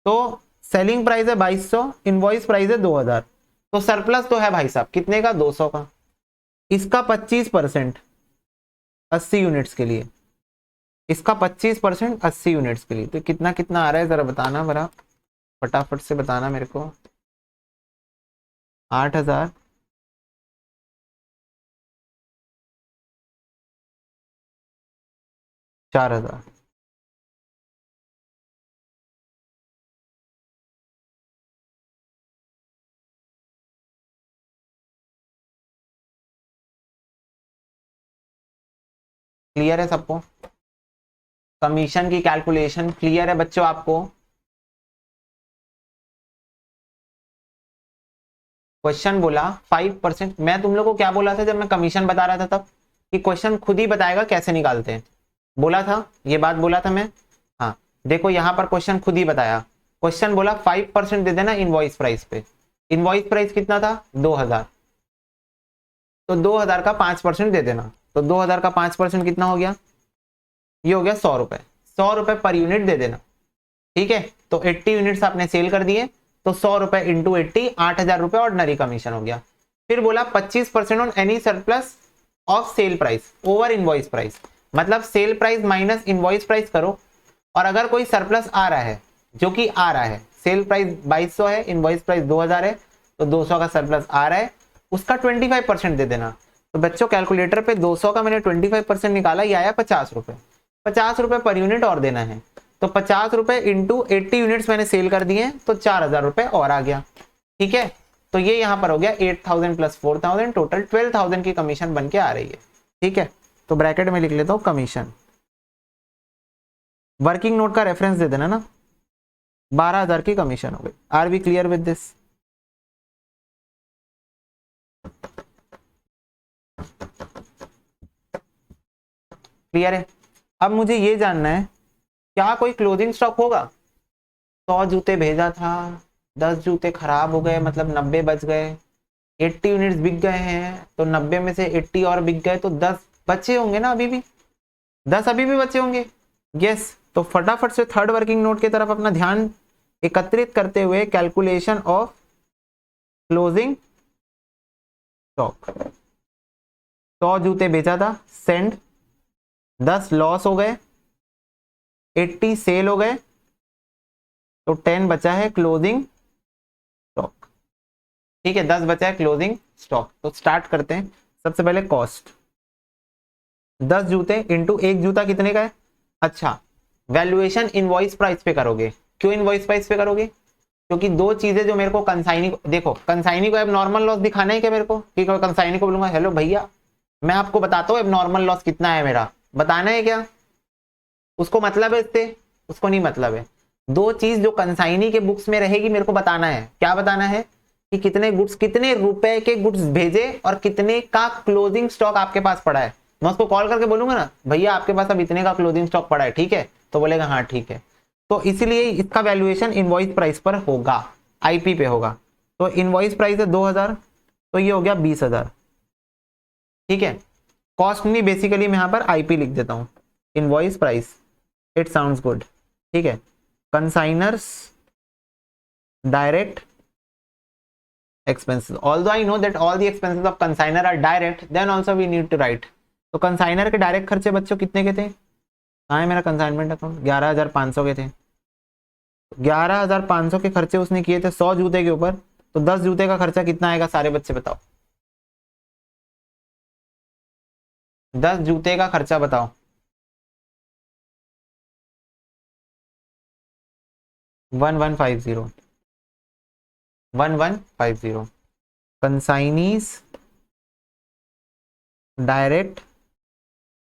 तो सेलिंग प्राइस है 2200, इनवॉइस प्राइस है 2000, तो सरप्लस तो है भाई साहब कितने का? 200 का। इसका 25% 80 यूनिट्स के लिए, इसका 25% 80 यूनिट्स के लिए। तो कितना कितना आ रहा है जरा बताना, बरा फटाफट से बताना मेरे को। 8000, 4000। क्लियर है सबको? कमीशन की कैलकुलेशन क्लियर है बच्चों आपको? क्वेश्चन बोला 5%। मैं तुम लोग को क्या बोला था जब मैं कमीशन बता रहा था तब? कि क्वेश्चन खुद ही बताएगा कैसे निकालते हैं। बोला था, ये बात बोला था मैं। हाँ, देखो यहाँ पर क्वेश्चन खुद ही बताया। क्वेश्चन बोला 5% दे देना इनवॉइस प्राइस पे। इनवॉइस प्राइस कितना था? 2000। तो 2000 का 5% दे देना। तो 2000 का 5% कितना हो गया? ये हो गया 100 रुपए। 100 रुपए पर यूनिट दे देना। ठीक है, तो 80 यूनिट्स आपने सेल कर दिए, तो 100 रुपए इंटू 80, 8000 रुपए ऑर्डिनरी कमीशन हो गया। फिर बोला 25% on any surplus of sale price over invoice price. मतलब sale price minus invoice price करो, और अगर कोई सरप्लस आ रहा है, जो कि आ रहा है, सेल प्राइस 2200 है, इनवॉइस प्राइस 2000 है, तो 200 का सरप्लस आ रहा है, उसका 25% दे देना। तो बच्चों कैलकुलेटर पे 200 का मैंने 25% निकाला, ये आया 50 रुपए। ₹50 पर यूनिट और देना है। तो ₹50 इंटू 80 यूनिट्स मैंने सेल कर दिए तो ₹4000 और आ गया। ठीक है, तो ये यहाँ पर हो गया 8000 प्लस 4000, टोटल 12000 की कमीशन बन के आ रही है। ठीक है, तो ब्रैकेट में लिख लेता हूँ कमीशन। वर्किंग नोट का रेफरेंस दे देना ना, 12000 की कमीशन हो गई। Are we clear with this? Clear है? अब मुझे ये जानना है क्या कोई क्लोजिंग स्टॉक होगा। 100 जूते भेजा था, 10 जूते खराब हो गए, मतलब 90 बच गए। 80 यूनिट्स बिक गए हैं तो 90 में से 80 और बिक गए तो 10 बचे होंगे ना, अभी भी 10 अभी भी बचे होंगे। यस, तो फटाफट से थर्ड वर्किंग नोट की तरफ अपना ध्यान एकत्रित करते हुए कैलकुलेशन ऑफ क्लोजिंग स्टॉक। 100 जूते बेचा था, सेंड, 10 लॉस हो गए, 80 सेल हो गए, तो 10 बचा है क्लोजिंग स्टॉक। ठीक है, 10 बचा है क्लोजिंग स्टॉक। तो स्टार्ट करते हैं। सबसे पहले कॉस्ट, 10 जूते इंटू एक जूता कितने का है। अच्छा, वैल्यूएशन इनवॉइस प्राइस पे करोगे। क्यों इनवॉइस प्राइस पे करोगे? क्योंकि दो चीजें जो मेरे को कंसाइनी को, देखो कंसाइनी को अब नॉर्मल लॉस दिखाना है क्या मेरे को, कि कंसाइनी को बोलूंगा हेलो भैया मैं आपको बताता हूँ अब नॉर्मल लॉस कितना है मेरा, बताना है क्या? उसको मतलब है इससे? उसको नहीं मतलब है। दो चीज जो कंसाइनी के बुक्स में रहेगी मेरे को बताना है। क्या बताना है? कि कितने गुड्स, कितने रुपए के गुड्स भेजे और कितने का क्लोजिंग स्टॉक आपके पास पड़ा है। मैं उसको कॉल करके बोलूंगा ना भैया आपके पास अब इतने का क्लोजिंग स्टॉक पड़ा है, ठीक है? तो बोलेगा हाँ ठीक है। तो इसीलिए इसका वैल्यूएशन इनवॉइस प्राइस पर होगा, आईपी पे होगा। तो इनवॉइस प्राइस है 2000, तो ये हो गया 20000। ठीक है, कॉस्ट नहीं, बेसिकली मैं यहां पर आईपी लिख देता हूं, invoice price, it sounds good. ठीक है, consignors direct expenses, although I know that all the expenses of consignor are direct, then also we need to write। तो कंसाइनर के डायरेक्ट खर्चे बच्चों कितने के थे? कहाँ है मेरा कंसाइनमेंट अकाउंट? 11500 के थे। 11500 के खर्चे उसने किए थे 100 जूते के ऊपर, तो 10 जूते का खर्चा कितना आएगा सारे बच्चे बताओ? 10 जूते का खर्चा बताओ। 1150, 1150। कंसाइनीज डायरेक्ट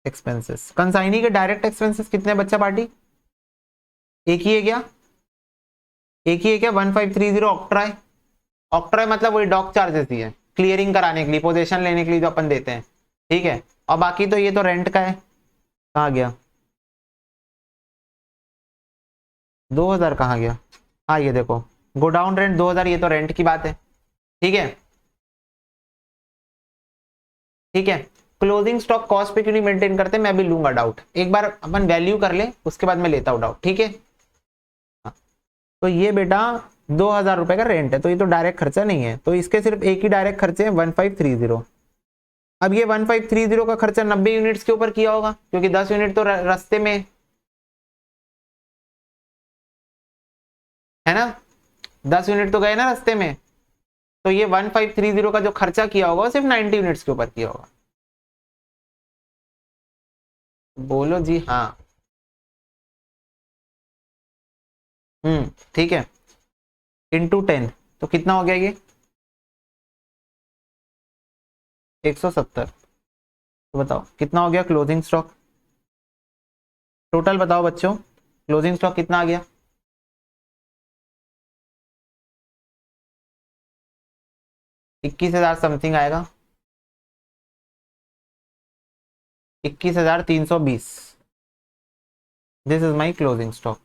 एक्सपेंसेस, कंसाइनी के डायरेक्ट एक्सपेंसेस कितने बच्चा पार्टी? एक ही है क्या? एक ही है क्या? 1530 ऑक्ट्राय। ऑक्ट्राय मतलब वही डॉक चार्जेस ही है, क्लियरिंग कराने के लिए, पोजीशन लेने के लिए जो अपन देते हैं। ठीक है, और बाकी तो ये तो रेंट का है। कहाँ गया 2000? कहाँ गया? हाँ ये देखो, गोडाउन रेंट 2000, ये तो रेंट की बात है। ठीक है, ठीक है। क्लोजिंग स्टॉक कॉस्ट पे क्यों नहीं मेंटेन करते, मैं भी लूंगा डाउट, एक बार अपन वैल्यू कर ले उसके बाद मैं लेता हूँ डाउट। ठीक है, हाँ। तो ये बेटा 2000 रुपए का रेंट है, तो ये तो डायरेक्ट खर्चा नहीं है, तो इसके सिर्फ एक ही डायरेक्ट खर्चे हैं 1530। अब ये 1530 का खर्चा 90 यूनिट्स के ऊपर किया होगा, क्योंकि 10 यूनिट तो रास्ते में है ना, 10 यूनिट तो गए ना रास्ते में। तो ये 1530 का जो खर्चा किया होगा सिर्फ 90 यूनिट्स के ऊपर किया होगा। बोलो जी हाँ। ठीक है, इंटू 10 तो कितना हो गया ये? 170। तो बताओ कितना हो गया क्लोजिंग स्टॉक? टोटल बताओ बच्चों, क्लोजिंग स्टॉक कितना आ गया? 21,000 समथिंग आएगा, 21,320। This is my closing stock.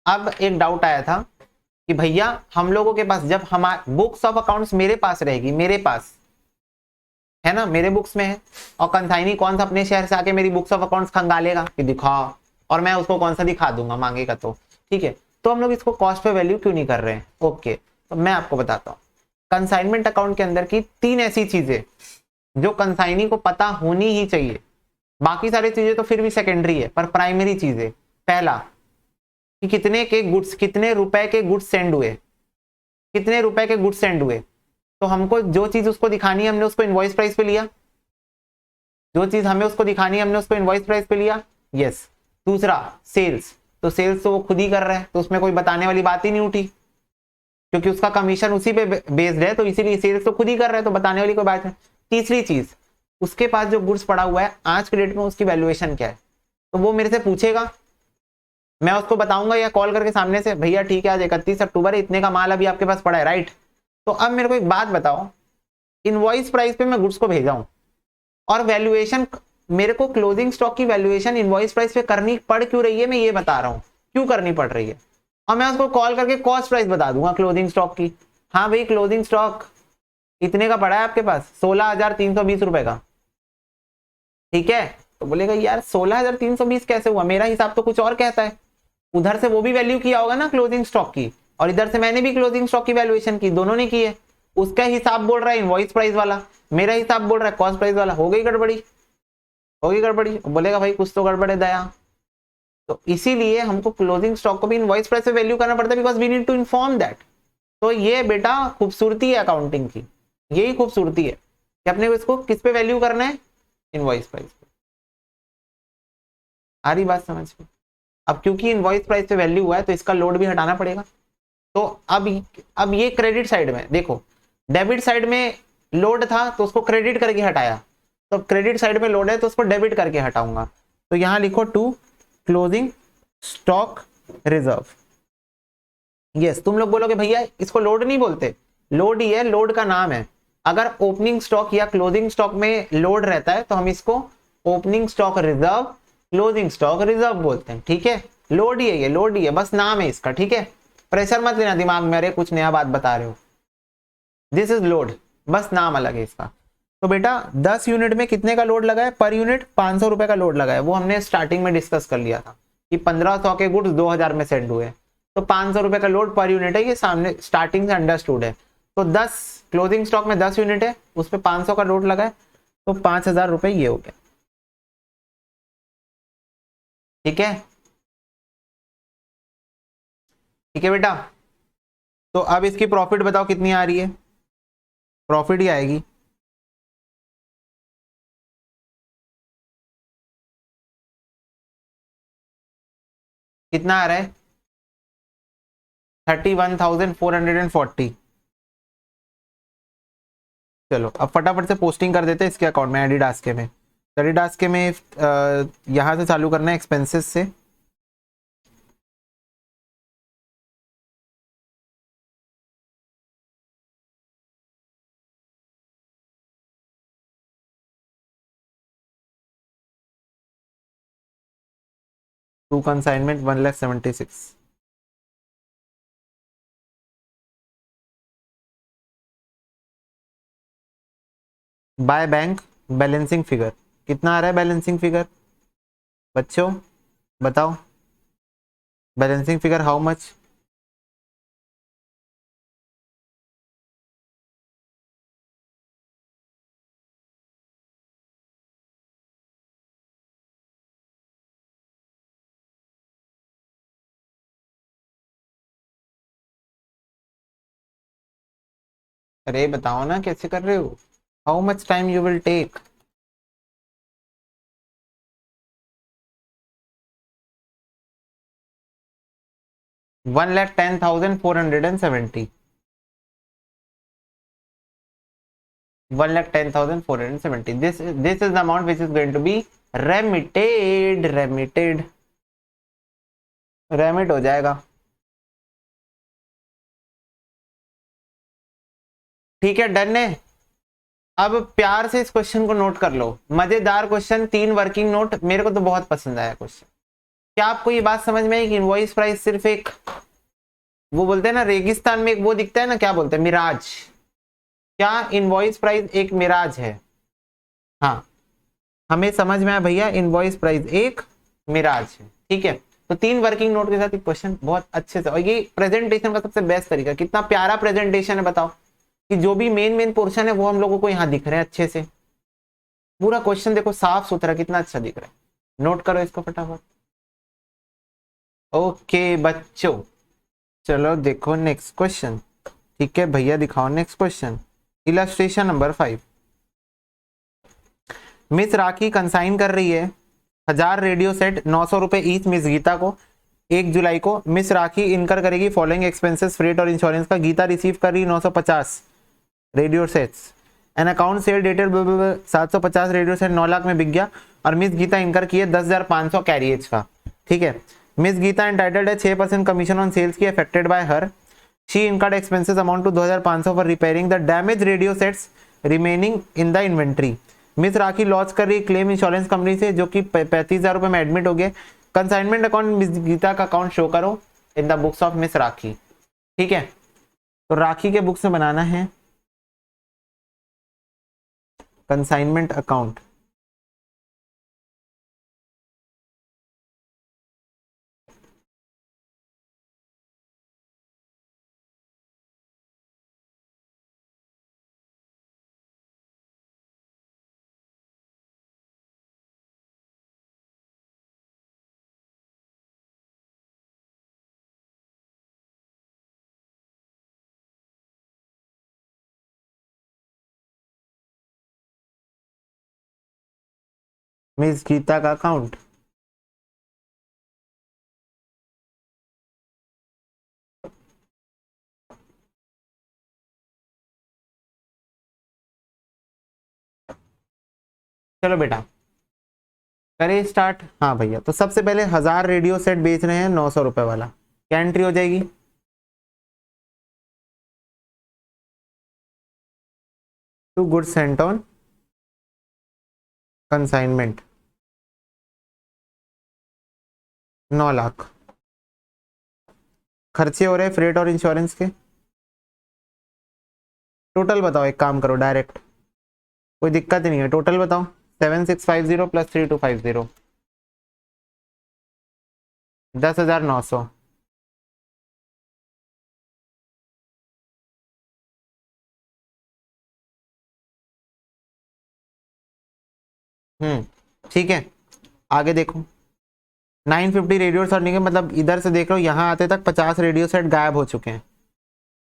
अब एक डाउट आया था कि भैया हम लोगों के पास जब हमारे बुक्स ऑफ अकाउंट्स मेरे पास रहेगी, मेरे पास है ना, मेरे बुक्स में है, और कंसाइनी कौन सा अपने शहर से आके मेरी बुक्स ऑफ अकाउंट्स खंगालेगा कि दिखाओ, और मैं उसको कौन सा दिखा दूंगा मांगेगा तो। ठीक है, तो हम लोग इसको कॉस्ट पे वैल्यू क्यों नहीं कर रहे हैं? ओके, तो मैं आपको बताता हूँ। कंसाइनमेंट अकाउंट के अंदर की 3 ऐसी चीजें जो कंसाइनी को पता होनी ही चाहिए, बाकी सारी चीजें तो फिर भी सेकेंडरी है, पर प्राइमरी चीजें। पहला कि कितने के गुड्स, कितने रुपए के गुड्स सेंड हुए। कितने रुपए के गुड्स सेंड हुए, तो हमको जो चीज उसको दिखानी है हमने उसको इनवॉइस प्राइस पे लिया, जो चीज हमें उसको दिखानी है हमने उसको इनवॉइस प्राइस पे लिया। यस। दूसरा सेल्स, तो सेल्स तो वो खुद ही कर रहा है, तो उसमें कोई बताने वाली बात ही नहीं उठी, क्योंकि उसका कमीशन उसी पे बेस्ड है, तो इसीलिए सेल्स तो खुद ही कर रहा है, तो बताने वाली कोई बात नहीं। तीसरी चीज, उसके पास जो गुड्स पड़ा हुआ है आज के डेट में उसकी वैल्यूएशन क्या है, तो वो मेरे से पूछेगा, मैं उसको बताऊंगा या कॉल करके सामने से, भैया ठीक है आज 31 अक्टूबर है, इतने का माल अभी आपके पास पड़ा है, राइट। तो अब मेरे को एक बात बताओ, इनवॉइस प्राइस पे मैं गुड्स को भेजा हूं और वैल्यूएशन, मेरे को क्लोजिंग स्टॉक की वैल्यूएशन इनवॉइस प्राइस पे करनी पड़ क्यों रही है, मैं ये बता रहा हूँ क्यों करनी पड़ रही है। और मैं उसको कॉल करके कॉस्ट प्राइस बता दूंगा क्लोजिंग स्टॉक की, हाँ भाई क्लोजिंग स्टॉक इतने का पड़ा है आपके पास, 16,320 रुपए का, ठीक है। तो बोलेगा यार 16,320 कैसे हुआ, मेरा हिसाब तो कुछ और कहता है। उधर से वो भी वैल्यू किया होगा ना क्लोजिंग स्टॉक की, और इधर से मैंने भी क्लोजिंग स्टॉक की वैल्यूएशन की, दोनों ने की है। उसका हिसाब बोल रहा है इनवॉइस प्राइस वाला, मेरा हिसाब बोल रहा है कॉस्ट प्राइस वाला, हो गई गड़बड़ी, होगी गड़बड़ी। बोलेगा भाई कुछ तो गड़बड़ है दया। तो इसीलिए हमको क्लोजिंग स्टॉक को भी इनवॉइस प्राइस पे वैल्यू करना पड़ता है, because we need to inform that. तो ये बेटा खूबसूरती है अकाउंटिंग की, यही खूबसूरती है कि अपने को इसको किस पे वैल्यू करना है, इनवॉइस प्राइस पे। आ रही बात समझ में। अब क्योंकि इनवॉइस प्राइस पे वैल्यू हुआ है तो इसका लोड भी हटाना पड़ेगा। तो अब ये क्रेडिट साइड में देखो, डेबिट साइड में लोड था तो उसको क्रेडिट करके हटाया, तो क्रेडिट साइड में लोड है तो उसको डेबिट करके हटाऊंगा। तो यहां लिखो to closing stock reserve. Yes, तुम लोग बोलोगे भैया इसको लोड नहीं बोलते, लोड ही है, लोड का नाम है। अगर ओपनिंग स्टॉक या क्लोजिंग स्टॉक में लोड रहता है तो हम इसको opening stock reserve, closing stock reserve बोलते हैं, ठीक है। लोड ही है, ये लोड ही है, बस नाम है इसका, ठीक है। प्रेशर मत लेना दिमाग में, अरे कुछ नया बात बता रहे हो, दिस इज लोड, बस नाम अलग है इसका। तो बेटा 10 यूनिट में कितने का लोड लगा है, पर यूनिट 500 रुपए का लोड लगा है, वो हमने स्टार्टिंग में डिस्कस कर लिया था कि 1500 के गुड्स 2000 में सेंड हुए, तो 500 रुपए का लोड पर यूनिट है, ये सामने स्टार्टिंग से अंडरस्टूड है। तो 10 क्लोजिंग स्टॉक में 10 यूनिट है, उस पर 500 का लोड लगा है, तो 5000 रुपए ये हो गया, ठीक है। ठीक है बेटा, तो अब इसकी प्रॉफिट बताओ कितनी आ रही है, प्रॉफिट ही आएगी। कितना आ रहा है, 31,440। चलो अब फटाफट से पोस्टिंग कर देते हैं इसके अकाउंट में, एडिडास के में। एडिडास के में यहाँ से चालू करना है एक्सपेंसेस से। To consignment 1,76,000। By bank balancing figure कितना आ रहा है, बैलेंसिंग फिगर बच्चों बताओ, बैलेंसिंग फिगर हाउ मच। अरे बताओ ना कैसे कर रहे हो, how much time you will take. 1,10,470, 1,10,470, this is the amount which is going to be remit हो जाएगा, ठीक है डन है। अब प्यार से इस क्वेश्चन को नोट कर लो, मजेदार क्वेश्चन, 3 वर्किंग नोट, मेरे को तो बहुत पसंद आया क्वेश्चन। क्या आपको ये बात समझ में आई कि इनवॉइस प्राइस सिर्फ एक, वो बोलते हैं ना रेगिस्तान में एक वो दिखता है ना, क्या बोलते हैं, मिराज। क्या इनवॉइस प्राइस एक मिराज है, हाँ हमें समझ में आया भैया, इनवॉइस प्राइस एक मिराज है, ठीक है। तो 3 वर्किंग नोट के साथ एक क्वेश्चन बहुत अच्छे से, और ये प्रेजेंटेशन का सबसे बेस्ट तरीका, कितना प्यारा प्रेजेंटेशन है बताओ, कि जो भी मेन मेन पोर्शन है वो हम लोगों को यहाँ दिख रहे हैं अच्छे से, पूरा क्वेश्चन देखो साफ सुथरा कितना अच्छा दिख रहा है। नोट करो इसको फटाफट। ओके बच्चों, चलो देखो नेक्स्ट क्वेश्चन। ठीक है भैया, दिखाओ next question. Illustration number 5। Miss Rakhi consign कर रही है 1000 रेडियो सेट 900 रुपए ईच मिस गीता को। 1 जुलाई को मिस राखी इनकर करेगी फॉलोइंग एक्सपेंसेस फ्रेट और इंश्योरेंस का। गीता रिसीव कर रही 950 radio sets. An account cell dated 750 radio set 9 lakh में बिक गया और मिस गीता इनकर की है 10,500 कैरिएज का। ठीक है, मिस गीता एंटाइटल्ड है 6% कमीशन ऑन सेल्स की affected by her. She incurred expenses amount to 2,500 for repairing the damage radio sets remaining in the inventory. Miss Rakhi launch कर रही क्लेम इंश्योरेंस कंपनी से जो कि 35,000 रुपए में एडमिट हो गए। कंसाइनमेंट अकाउंट मिस गीता का अकाउंट शो करो in the books of miss Rakhi. ठीक है, तो राखी के बुक्स में बनाना है कंसाइनमेंट अकाउंट। मिस गीता का अकाउंट चलो बेटा करें स्टार्ट। हाँ भैया, तो सबसे पहले 1000 रेडियो सेट बेच रहे हैं 900 रुपए वाला, क्या एंट्री हो जाएगी? To goods sent on consignment 9 lakh. खर्चे हो रहे फ्रेट और इंश्योरेंस के, टोटल बताओ। एक काम करो डायरेक्ट, कोई दिक्कत नहीं है, टोटल बताओ। 7650 प्लस 3250 10,900। ठीक है, आगे देखो। 950 रेडियो सेट के मतलब इधर से देख लो यहाँ आते तक 50 रेडियो सेट गायब हो चुके हैं।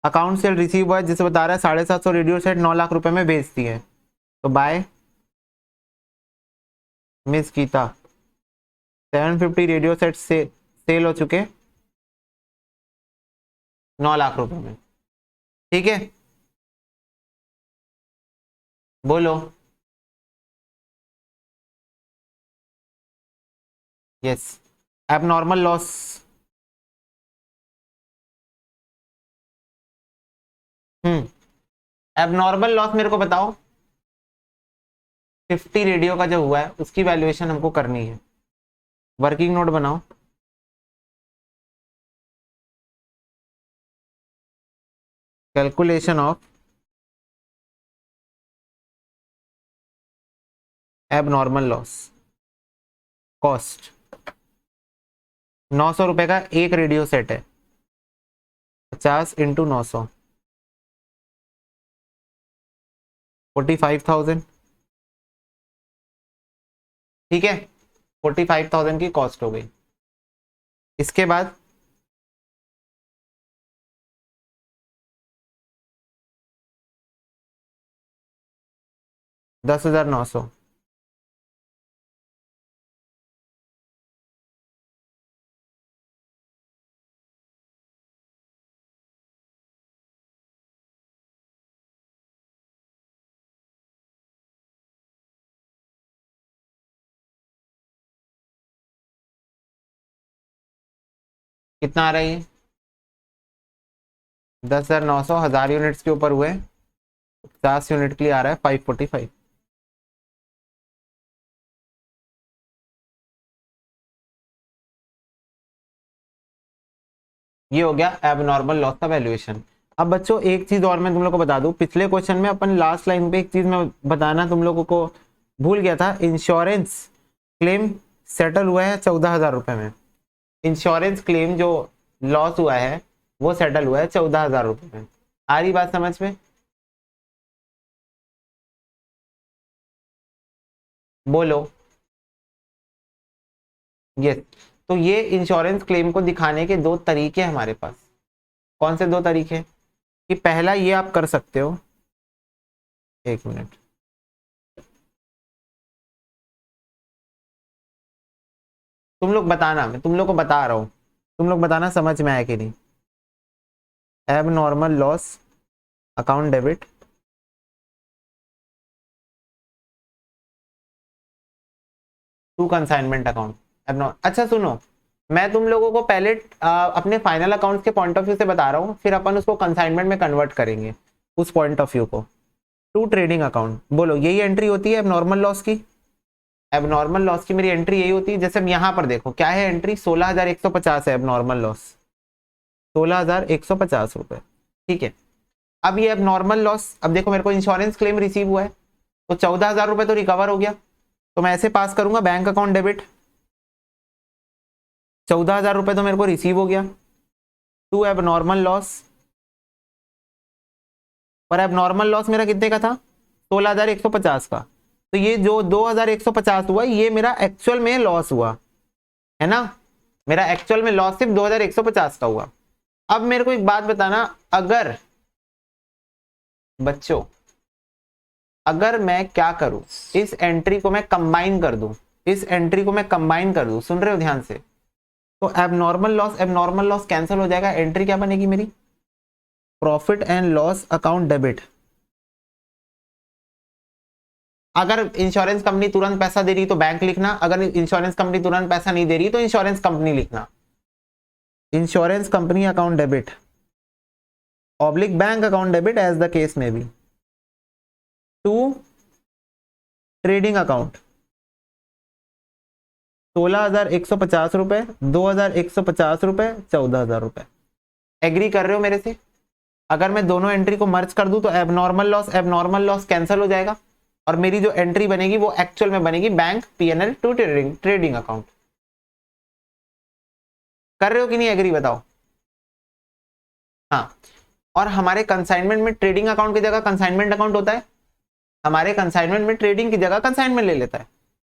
अकाउंट सेल रिसीव हुआ है जिसे बता रहा है 750 रेडियो सेट 9 लाख रुपए में बेचती है। तो by miss Geeta 750 radio set से सेल हो चुके 9 लाख रुपए में। ठीक है, बोलो। Yes, abnormal loss. Abnormal loss मेरे को बताओ। 50 रेडियो का जो हुआ है उसकी वैल्यूएशन हमको करनी है। वर्किंग नोट बनाओ। Calculation of abnormal loss cost. 900 रुपए का एक रेडियो सेट है, 50 इंटू 900 45,000। ठीक है, 45,000 की कॉस्ट हो गई। इसके बाद $10,900। कितना आ रहा है ये? 10,900 1000 यूनिट्स के ऊपर हुए, 50 यूनिट के लिए आ रहा है 545। ये हो गया एबनॉर्मल लॉस का वैल्यूएशन। अब बच्चों एक चीज और मैं तुम लोग को बता दूं, पिछले क्वेश्चन में अपन लास्ट लाइन पे एक चीज मैं बताना तुम लोगों को भूल गया था। इंश्योरेंस क्लेम सेटल हुआ है 14,000 रुपए में। इंश्योरेंस क्लेम जो लॉस हुआ है वो सेटल हुआ है 14,000 रुपए में। आ रही बात समझ में? बोलो। यस, तो ये इंश्योरेंस क्लेम को दिखाने के दो तरीके हैं हमारे पास। कौन से दो तरीके? कि पहला ये आप कर सकते हो, एक मिनट, तुम लोग बताना, मैं तुम लोग को बता रहा हूं, तुम लोग बताना समझ में आया कि नहीं। Abnormal loss account debit, to consignment account. अच्छा सुनो, मैं तुम लोगों को पहले अपने फाइनल अकाउंट्स के पॉइंट ऑफ व्यू से बता रहा हूँ, फिर अपन उसको कंसाइनमेंट में कन्वर्ट करेंगे उस पॉइंट ऑफ व्यू को। टू ट्रेडिंग अकाउंट, बोलो यही एंट्री होती है एबनॉर्मल लॉस की। एबनॉर्मल लॉस की मेरी एंट्री यही होती है। जैसे यहाँ पर देखो क्या है एंट्री, 16,150 है एबनॉर्मल लॉस, 16,150 रुपए, ठीक है। अब ये एबनॉर्मल लॉस, अब देखो मेरे को इंश्योरेंस क्लेम रिसीव हुआ है, तो 14,000 रुपए तो रिकवर हो गया, तो मैं ऐसे पास करूंगा बैंक अकाउंट डेबिट, 14,000 रुपए तो मेरे को रिसीव हो गया। टू एबनॉर्मल लॉस, और एबनॉर्मल लॉस मेरा कितने का था, 16,150 का, तो ये जो 2,150 हुआ ये मेरा एक्चुअल में लॉस हुआ है ना, मेरा एक्चुअल में लॉस सिर्फ 2,150 का हुआ। अब मेरे को एक बात बताना, अगर बच्चों, अगर मैं क्या करूं, इस एंट्री को मैं कंबाइन कर दूं, इस एंट्री को मैं कंबाइन कर दूं, सुन रहे हो ध्यान से, तो एबनॉर्मल लॉस कैंसिल हो जाएगा, एंट्री क्या बनेगी मेरी, profit and loss account debit. अगर इंश्योरेंस कंपनी तुरंत पैसा दे रही तो बैंक लिखना, अगर इंश्योरेंस कंपनी तुरंत पैसा नहीं दे रही तो इंश्योरेंस कंपनी लिखना, insurance company account debit oblique bank account debit as the case may be. To trading account, 16,150 रुपए, 2,150 रुपए, 14,000 रुपए। एग्री कर रहे हो मेरे से? अगर मैं दोनों एंट्री को मर्ज कर दूं तो एबनॉर्मल लॉस कैंसिल हो जाएगा, और मेरी जो एंट्री बनेगी वो एक्चुअल में बनेगी bank PNL to trading account. कर रहे हो कि नहीं एग्री, बताओ। हाँ, और हमारे कंसाइनमेंट में ट्रेडिंग अकाउंट की जगह कंसाइनमेंट अकाउंट होता है, हमारे कंसाइनमेंट में ट्रेडिंग की जगह कंसाइनमेंट ले लेता है।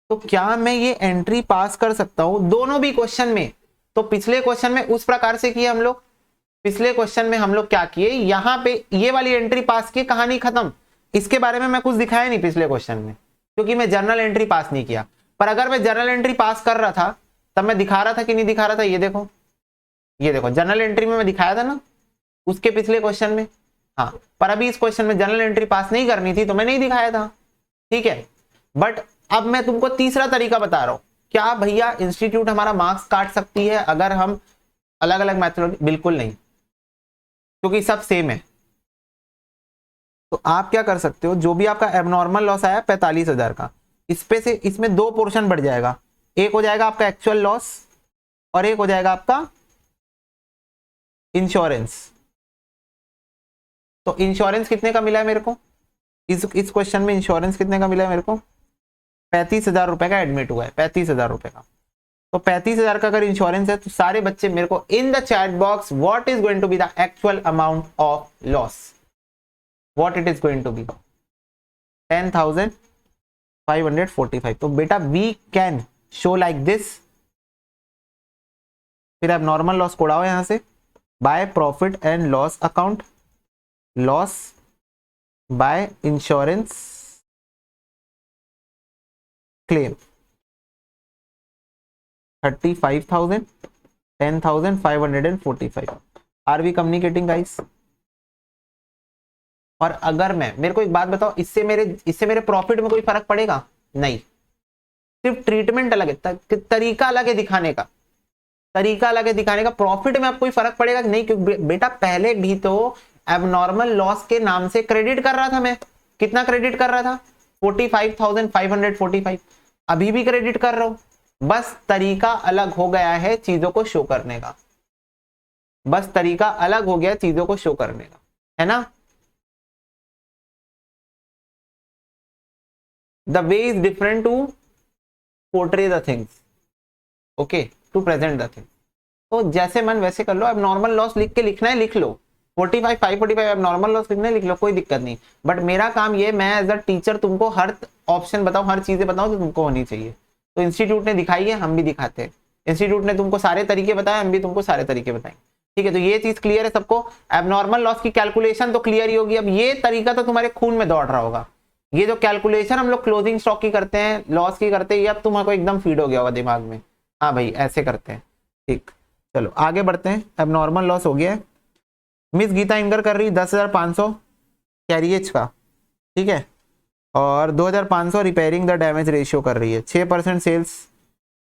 तो क्या मैं ये एंट्री पास कर सकता हूं दोनों भी क्वेश्चन में? तो पिछले क्वेश्चन में उस प्रकार से किए हम लोग, पिछले क्वेश्चन में हम लोग क्या किए, यहां पे ये वाली एंट्री पास की, कहानी खत्म। इसके बारे में मैं कुछ दिखाया नहीं पिछले क्वेश्चन में, क्योंकि मैं जर्नल एंट्री पास नहीं किया। पर अगर मैं जर्नल एंट्री पास कर रहा था तब मैं दिखा रहा था कि नहीं दिखा रहा था, ये देखो, ये देखो जर्नल एंट्री में मैं दिखाया था ना उसके पिछले क्वेश्चन में। हाँ, पर अभी इस क्वेश्चन में जनरल एंट्री पास नहीं करनी थी तो मैं नहीं दिखाया था, ठीक है। बट अब मैं तुमको तीसरा तरीका बता रहा हूं, क्या भैया इंस्टीट्यूट हमारा मार्क्स काट सकती है अगर हम अलग अलग मैथड? बिल्कुल नहीं, क्योंकि सब सेम है। तो आप क्या कर सकते हो, जो भी आपका एबनॉर्मल लॉस आया 45,000 का, इस पे से इसमें दो पोर्शन बढ़ जाएगा, एक हो जाएगा आपका एक्चुअल लॉस और एक हो जाएगा आपका इंश्योरेंस। तो इंश्योरेंस कितने का मिला है मेरे को, इस क्वेश्चन में इंश्योरेंस कितने का मिला है मेरे को, 35,000 रुपए का एडमिट हुआ है, 35,000 रुपए का। तो 35,000 का अगर इंश्योरेंस है तो सारे बच्चे मेरे को in the chat box what is going to be the actual amount of loss, what it is going to be 10,545। तो बेटा we can show like this, फिर आप नॉर्मल लॉस को उड़ाओ यहां से, by profit and loss account, loss by insurance claim 35,000, 10,545। Are we communicating guys? और अगर मैं, मेरे को एक बात बताओ, इससे मेरे प्रॉफिट में कोई फर्क पड़ेगा? नहीं, सिर्फ ट्रीटमेंट अलग है, तरीका अलग है दिखाने का, तरीका अलग है दिखाने का। प्रॉफिट में आपको कोई फर्क पड़ेगा कि नहीं? क्योंकि बेटा पहले भी तो एबनॉर्मल लॉस के नाम से क्रेडिट कर रहा था मैं, कितना क्रेडिट कर रहा था, 45,545, अभी भी क्रेडिट कर रहा हूं, बस तरीका अलग हो गया है चीजों को शो करने का, बस तरीका अलग हो गया चीजों को शो करने का, है ना। The way is different to portray the things, okay, to present the things. तो जैसे मन वैसे कर लो, अब नॉर्मल लॉस लिख के लिखना है लिख लो, 45, 545 अब नॉर्मल लॉस लिखना है लिख लो, कोई दिक्कत नहीं। बट मेरा काम ये, मैं एज अ टीचर तुमको हर ऑप्शन बताऊं, हर चीजें बताऊं तो तुमको होनी चाहिए। तो इंस्टीट्यूट ने दिखाई है, हम भी दिखाते हैं, इंस्टीट्यूट ने तुमको सारे तरीके बताए, हम भी तुमको सारे तरीके बताएंगे। ठीक है, तो ये चीज क्लियर है सबको। एबनॉर्मल लॉस की कैलकुलेशन तो क्लियर ही होगी। अब ये तरीका तो तुम्हारे खून में दौड़ रहा होगा। ये जो कैलकुलेशन हम लोग क्लोजिंग स्टॉक की करते हैं, लॉस की करते हैं, ये अब तुम्हारे एकदम फीड हो गया होगा दिमाग में। हाँ भाई ऐसे करते हैं। ठीक, चलो आगे बढ़ते हैं। एबनॉर्मल लॉस हो गया है। मिस गीता इनकर कर रही 10,500 कैरियज का, ठीक है, और 2,500 रिपेयरिंग द डैमेज रेशियो कर रही है। 6% सेल्स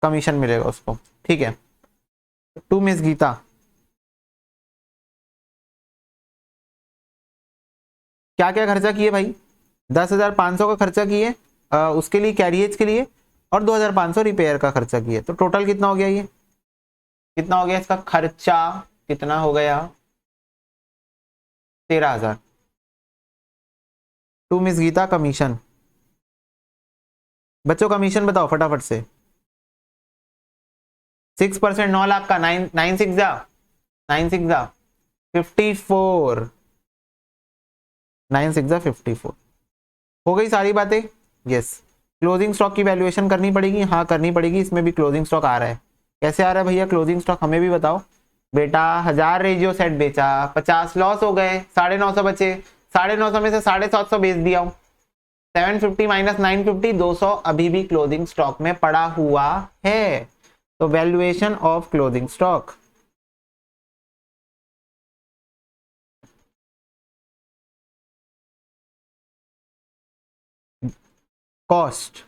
कमीशन मिलेगा उसको, ठीक है। टू मिस गीता, क्या क्या खर्चा किए भाई? 10,500 का खर्चा किए उसके लिए, कैरियज के लिए, और 2,500 रिपेयर का खर्चा किए। तो टोटल कितना हो गया? ये कितना हो गया इसका खर्चा? कितना हो गया? 13,000। टू मिस गीता कमीशन, बच्चों कमीशन बताओ फटाफट से। 6%, 9 लाख का। 54। 9 6 54 हो गई सारी बातें। यस, क्लोजिंग स्टॉक की वैल्यूएशन करनी पड़ेगी। हाँ करनी पड़ेगी, इसमें भी क्लोजिंग स्टॉक आ रहा है। कैसे आ रहा है भैया क्लोजिंग स्टॉक, हमें भी बताओ। बेटा 1000 रेजियो सेट बेचा, 50 लॉस हो गए, 950 बचे। 950 में से 750 बेच दिया हूं। 750 माइनस 950, 200 अभी भी क्लोजिंग स्टॉक में पड़ा हुआ है। तो valuation of closing stock, cost.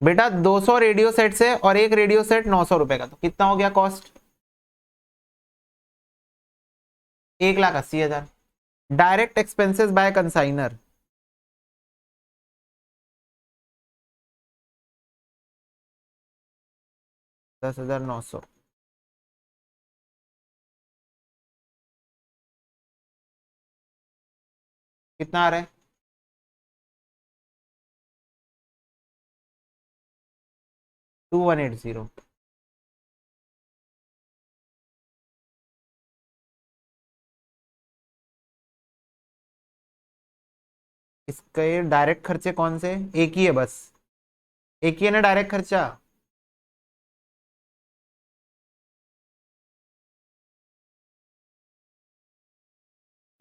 बेटा 200 रेडियो सेट से और एक रेडियो सेट 900 रुपए का, तो कितना हो गया cost? 1,80,000। Direct expenses by consigner, $10,900। कितना आ रहा है? 2180। इसके डायरेक्ट खर्चे कौन से? एक ही है बस, एक ही है ना डायरेक्ट खर्चा।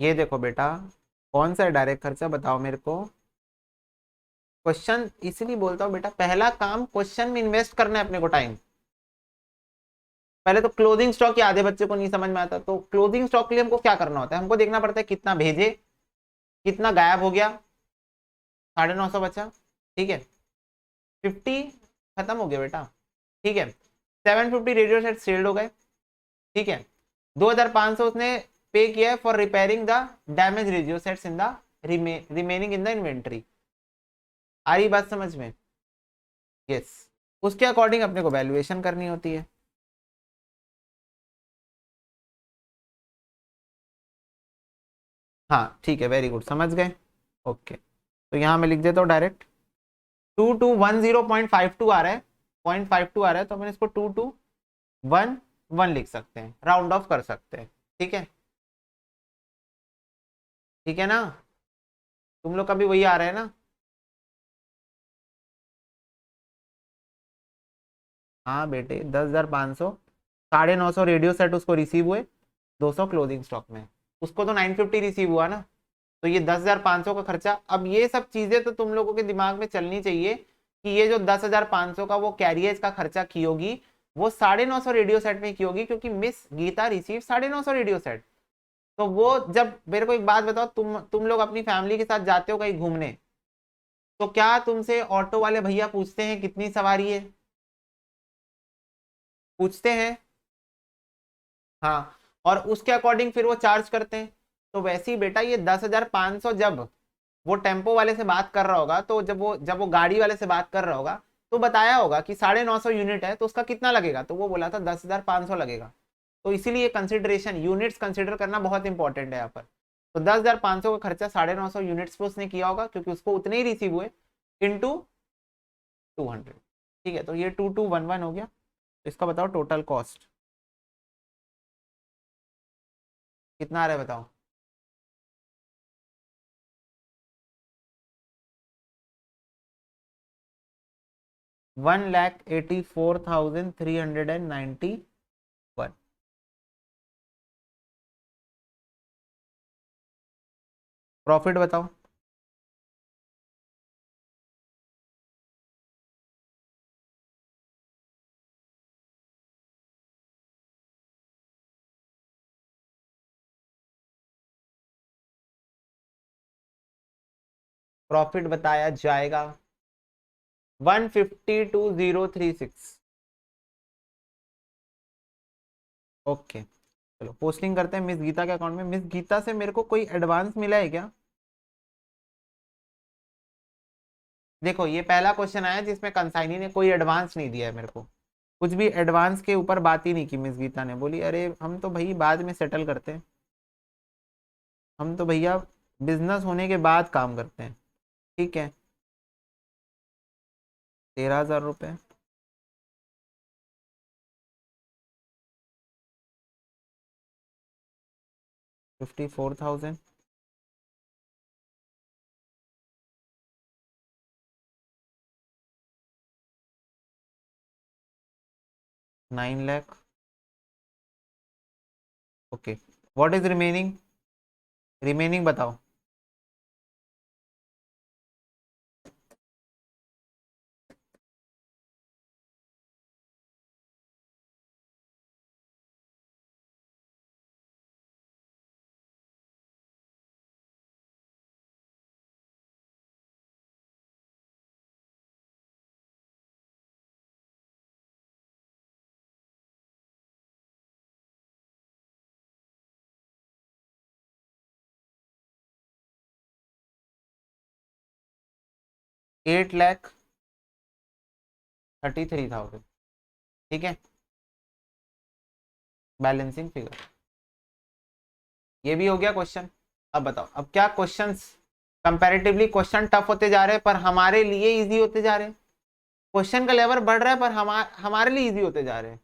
ये देखो बेटा, कौन सा है डायरेक्ट खर्चा बताओ मेरे को। क्वेश्चन इसलिए बोलता हूँ बेटा, पहला काम क्वेश्चन में इन्वेस्ट करना है अपने को टाइम। पहले तो क्लोजिंग स्टॉक, आधे बच्चे को नहीं समझ में आता। तो क्लोजिंग स्टॉक के लिए हमको क्या करना होता है? हमको देखना पड़ता है कितना भेजे, कितना गायब हो गया। 950 बचा, ठीक है। 50 खत्म हो गया बेटा, ठीक है। 750 रेडियो सेट सेल्ड हो गए, ठीक है। 2,500 उसने पे किया है for repairing the damage radio sets in the remaining in the inventory. आ रही बात समझ में? यस, उसके अकॉर्डिंग अपने को वैल्यूएशन करनी होती है। हाँ ठीक है, वेरी गुड, समझ गए। ओके, तो यहाँ मैं लिख देता हूँ डायरेक्ट। 2210.52 आ रहा है, 0.52 आ रहा है, तो मैंने इसको 2211 लिख सकते हैं, राउंड ऑफ कर सकते हैं, ठीक है। ठीक है ना, तुम लोग का भी वही आ रहा है ना? हाँ बेटे 10,500, 950 रेडियो सेट उसको रिसीव हुए, 200 क्लोजिंग स्टॉक में। उसको तो 950 रिसीव हुआ ना, तो ये 10,500 का खर्चा। अब ये सब चीजें तो तुम लोगों के दिमाग में चलनी चाहिए कि ये जो 10,500 का वो कैरियर्स का खर्चा की होगी, वो 950 रेडियो सेट में की होगी, क्योंकि miss Geeta receive 950 radio set. तो वो जब, मेरे को एक बात बताओ, तुम लोग अपनी फैमिली के साथ जाते हो कहीं घूमने, तो क्या तुमसे ऑटो वाले भैया पूछते हैं कितनी सवारी है? पूछते हैं। हाँ, और उसके अकॉर्डिंग फिर वो चार्ज करते हैं। तो वैसे ही बेटा ये 10,500 जब वो टेम्पो वाले से बात कर रहा होगा, तो जब वो गाड़ी वाले से बात कर रहा होगा, तो बताया होगा कि 950 यूनिट है, तो उसका कितना लगेगा? तो वो बोला था 10,500 लगेगा। तो इसीलिए कंसिडरेशन यूनिट्स कंसिडर करना बहुत इंपॉर्टेंट है यहाँ पर। तो 10,500 का खर्चा 950 यूनिट्स पे उसने किया होगा, क्योंकि उसको उतने ही रिसीव हुए, इंटू 200। ठीक है, तो ये 2211 हो गया। तो इसका बताओ टोटल कॉस्ट कितना आ रहा है बताओ। 1,84,391। प्रॉफिट बताओ। प्रॉफिट बताया जाएगा 152,036। ओके चलो पोस्टिंग करते हैं मिस गीता के अकाउंट में। मिस गीता से मेरे को कोई एडवांस मिला है क्या? देखो ये पहला क्वेश्चन आया जिसमें कंसाइनी ने कोई एडवांस नहीं दिया है मेरे को, कुछ भी एडवांस के ऊपर बात ही नहीं की। मिस गीता ने बोली अरे हम तो भाई बाद में सेटल करते हैं, हम तो भैया बिजनेस होने के बाद काम करते हैं। ठीक है 13,000 रुपये। 54,000। 9 lakh. Okay what is remaining? Remaining बताओ। $8,33,000। ठीक है बैलेंसिंग फिगर। ये भी हो गया क्वेश्चन। अब बताओ अब क्या क्वेश्चंस कंपैरेटिवली क्वेश्चन टफ होते जा रहे हैं पर हमारे लिए इजी होते जा रहे हैं। क्वेश्चन का लेवल बढ़ रहा है पर हमारे लिए इजी होते जा रहे हैं।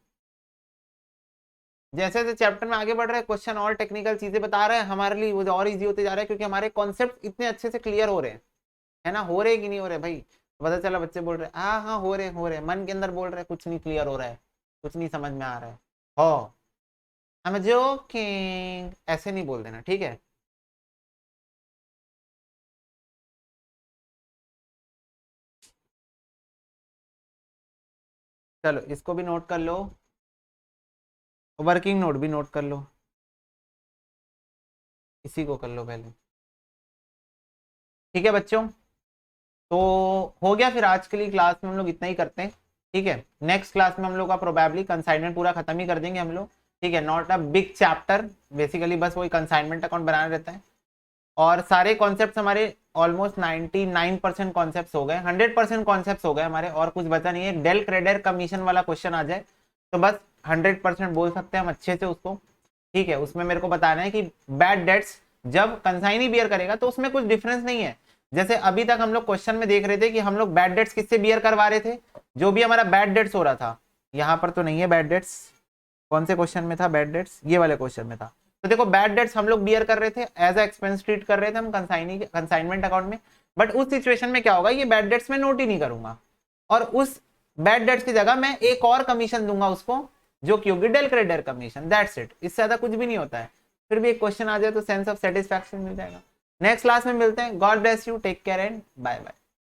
जैसे जैसे चैप्टर में आगे बढ़ रहे हैं क्वेश्चन और टेक्निकल चीजें बता रहे हैं, हमारे लिए वो और इजी होते जा रहे हैं क्योंकि हमारे कॉन्सेप्ट इतने अच्छे से क्लियर हो रहे हैं। है ना, हो रहे कि नहीं हो रहे भाई? पता चला बच्चे बोल रहे हैं हाँ हाँ हो रहे मन के अंदर बोल रहे हैं कुछ नहीं क्लियर हो रहा है, कुछ नहीं समझ में आ रहा है। हो आई एम जोकिंग, ऐसे नहीं बोल देना ठीक है। चलो इसको भी नोट कर लो, वर्किंग नोट भी नोट कर लो, इसी को कर लो पहले। ठीक है बच्चों, तो हो गया फिर आज के लिए क्लास में हम लोग इतना ही करते हैं। ठीक है नेक्स्ट क्लास में हम लोग का प्रोबेबली कंसाइनमेंट पूरा खत्म ही कर देंगे हम लोग। ठीक है not a big chapter, basically बस वही कंसाइनमेंट अकाउंट बनाना रहता है। और सारे कॉन्सेप्ट्स हमारे ऑलमोस्ट 99% कॉन्सेप्ट्स हो गए, 100% कॉन्सेप्ट्स हो गए हमारे, और कुछ बचा नहीं है। डेल क्रेडर कमीशन वाला क्वेश्चन आ जाए तो बस 100% बोल सकते हैं हम अच्छे से उसको। ठीक है उसमें मेरे को बताना है कि बैड डेट्स जब कंसाइनी बियर करेगा तो उसमें कुछ डिफरेंस नहीं है। जैसे अभी तक हम लोग क्वेश्चन में देख रहे थे कि हम लोग बैड डेट्स किससे बियर करवा रहे थे, जो भी हमारा बैड डेट्स हो रहा था। यहाँ पर तो नहीं है बैड डेट्स, कौन से क्वेश्चन में था बैड डेट्स? ये वाले क्वेश्चन में था। तो देखो बैड डेट्स हम लोग बियर कर रहे थे, एज ए एक्सपेंस ट्रीट कर रहे थे हम कंसाइनमेंट अकाउंट में। बट उस सिचुएशन में क्या होगा, ये बैड डेट्स में नोट ही नहीं करूंगा, और उस बैड डेट्स की जगह मैं एक और कमीशन दूंगा उसको, जो कि होगी del credit commission. That's it, इससे ज्यादा कुछ भी नहीं होता है। फिर भी एक क्वेश्चन आ जाए तो सेंस ऑफ सेटिस्फैक्शन मिल जाएगा। नेक्स्ट क्लास में मिलते हैं। God bless you, take care and bye bye.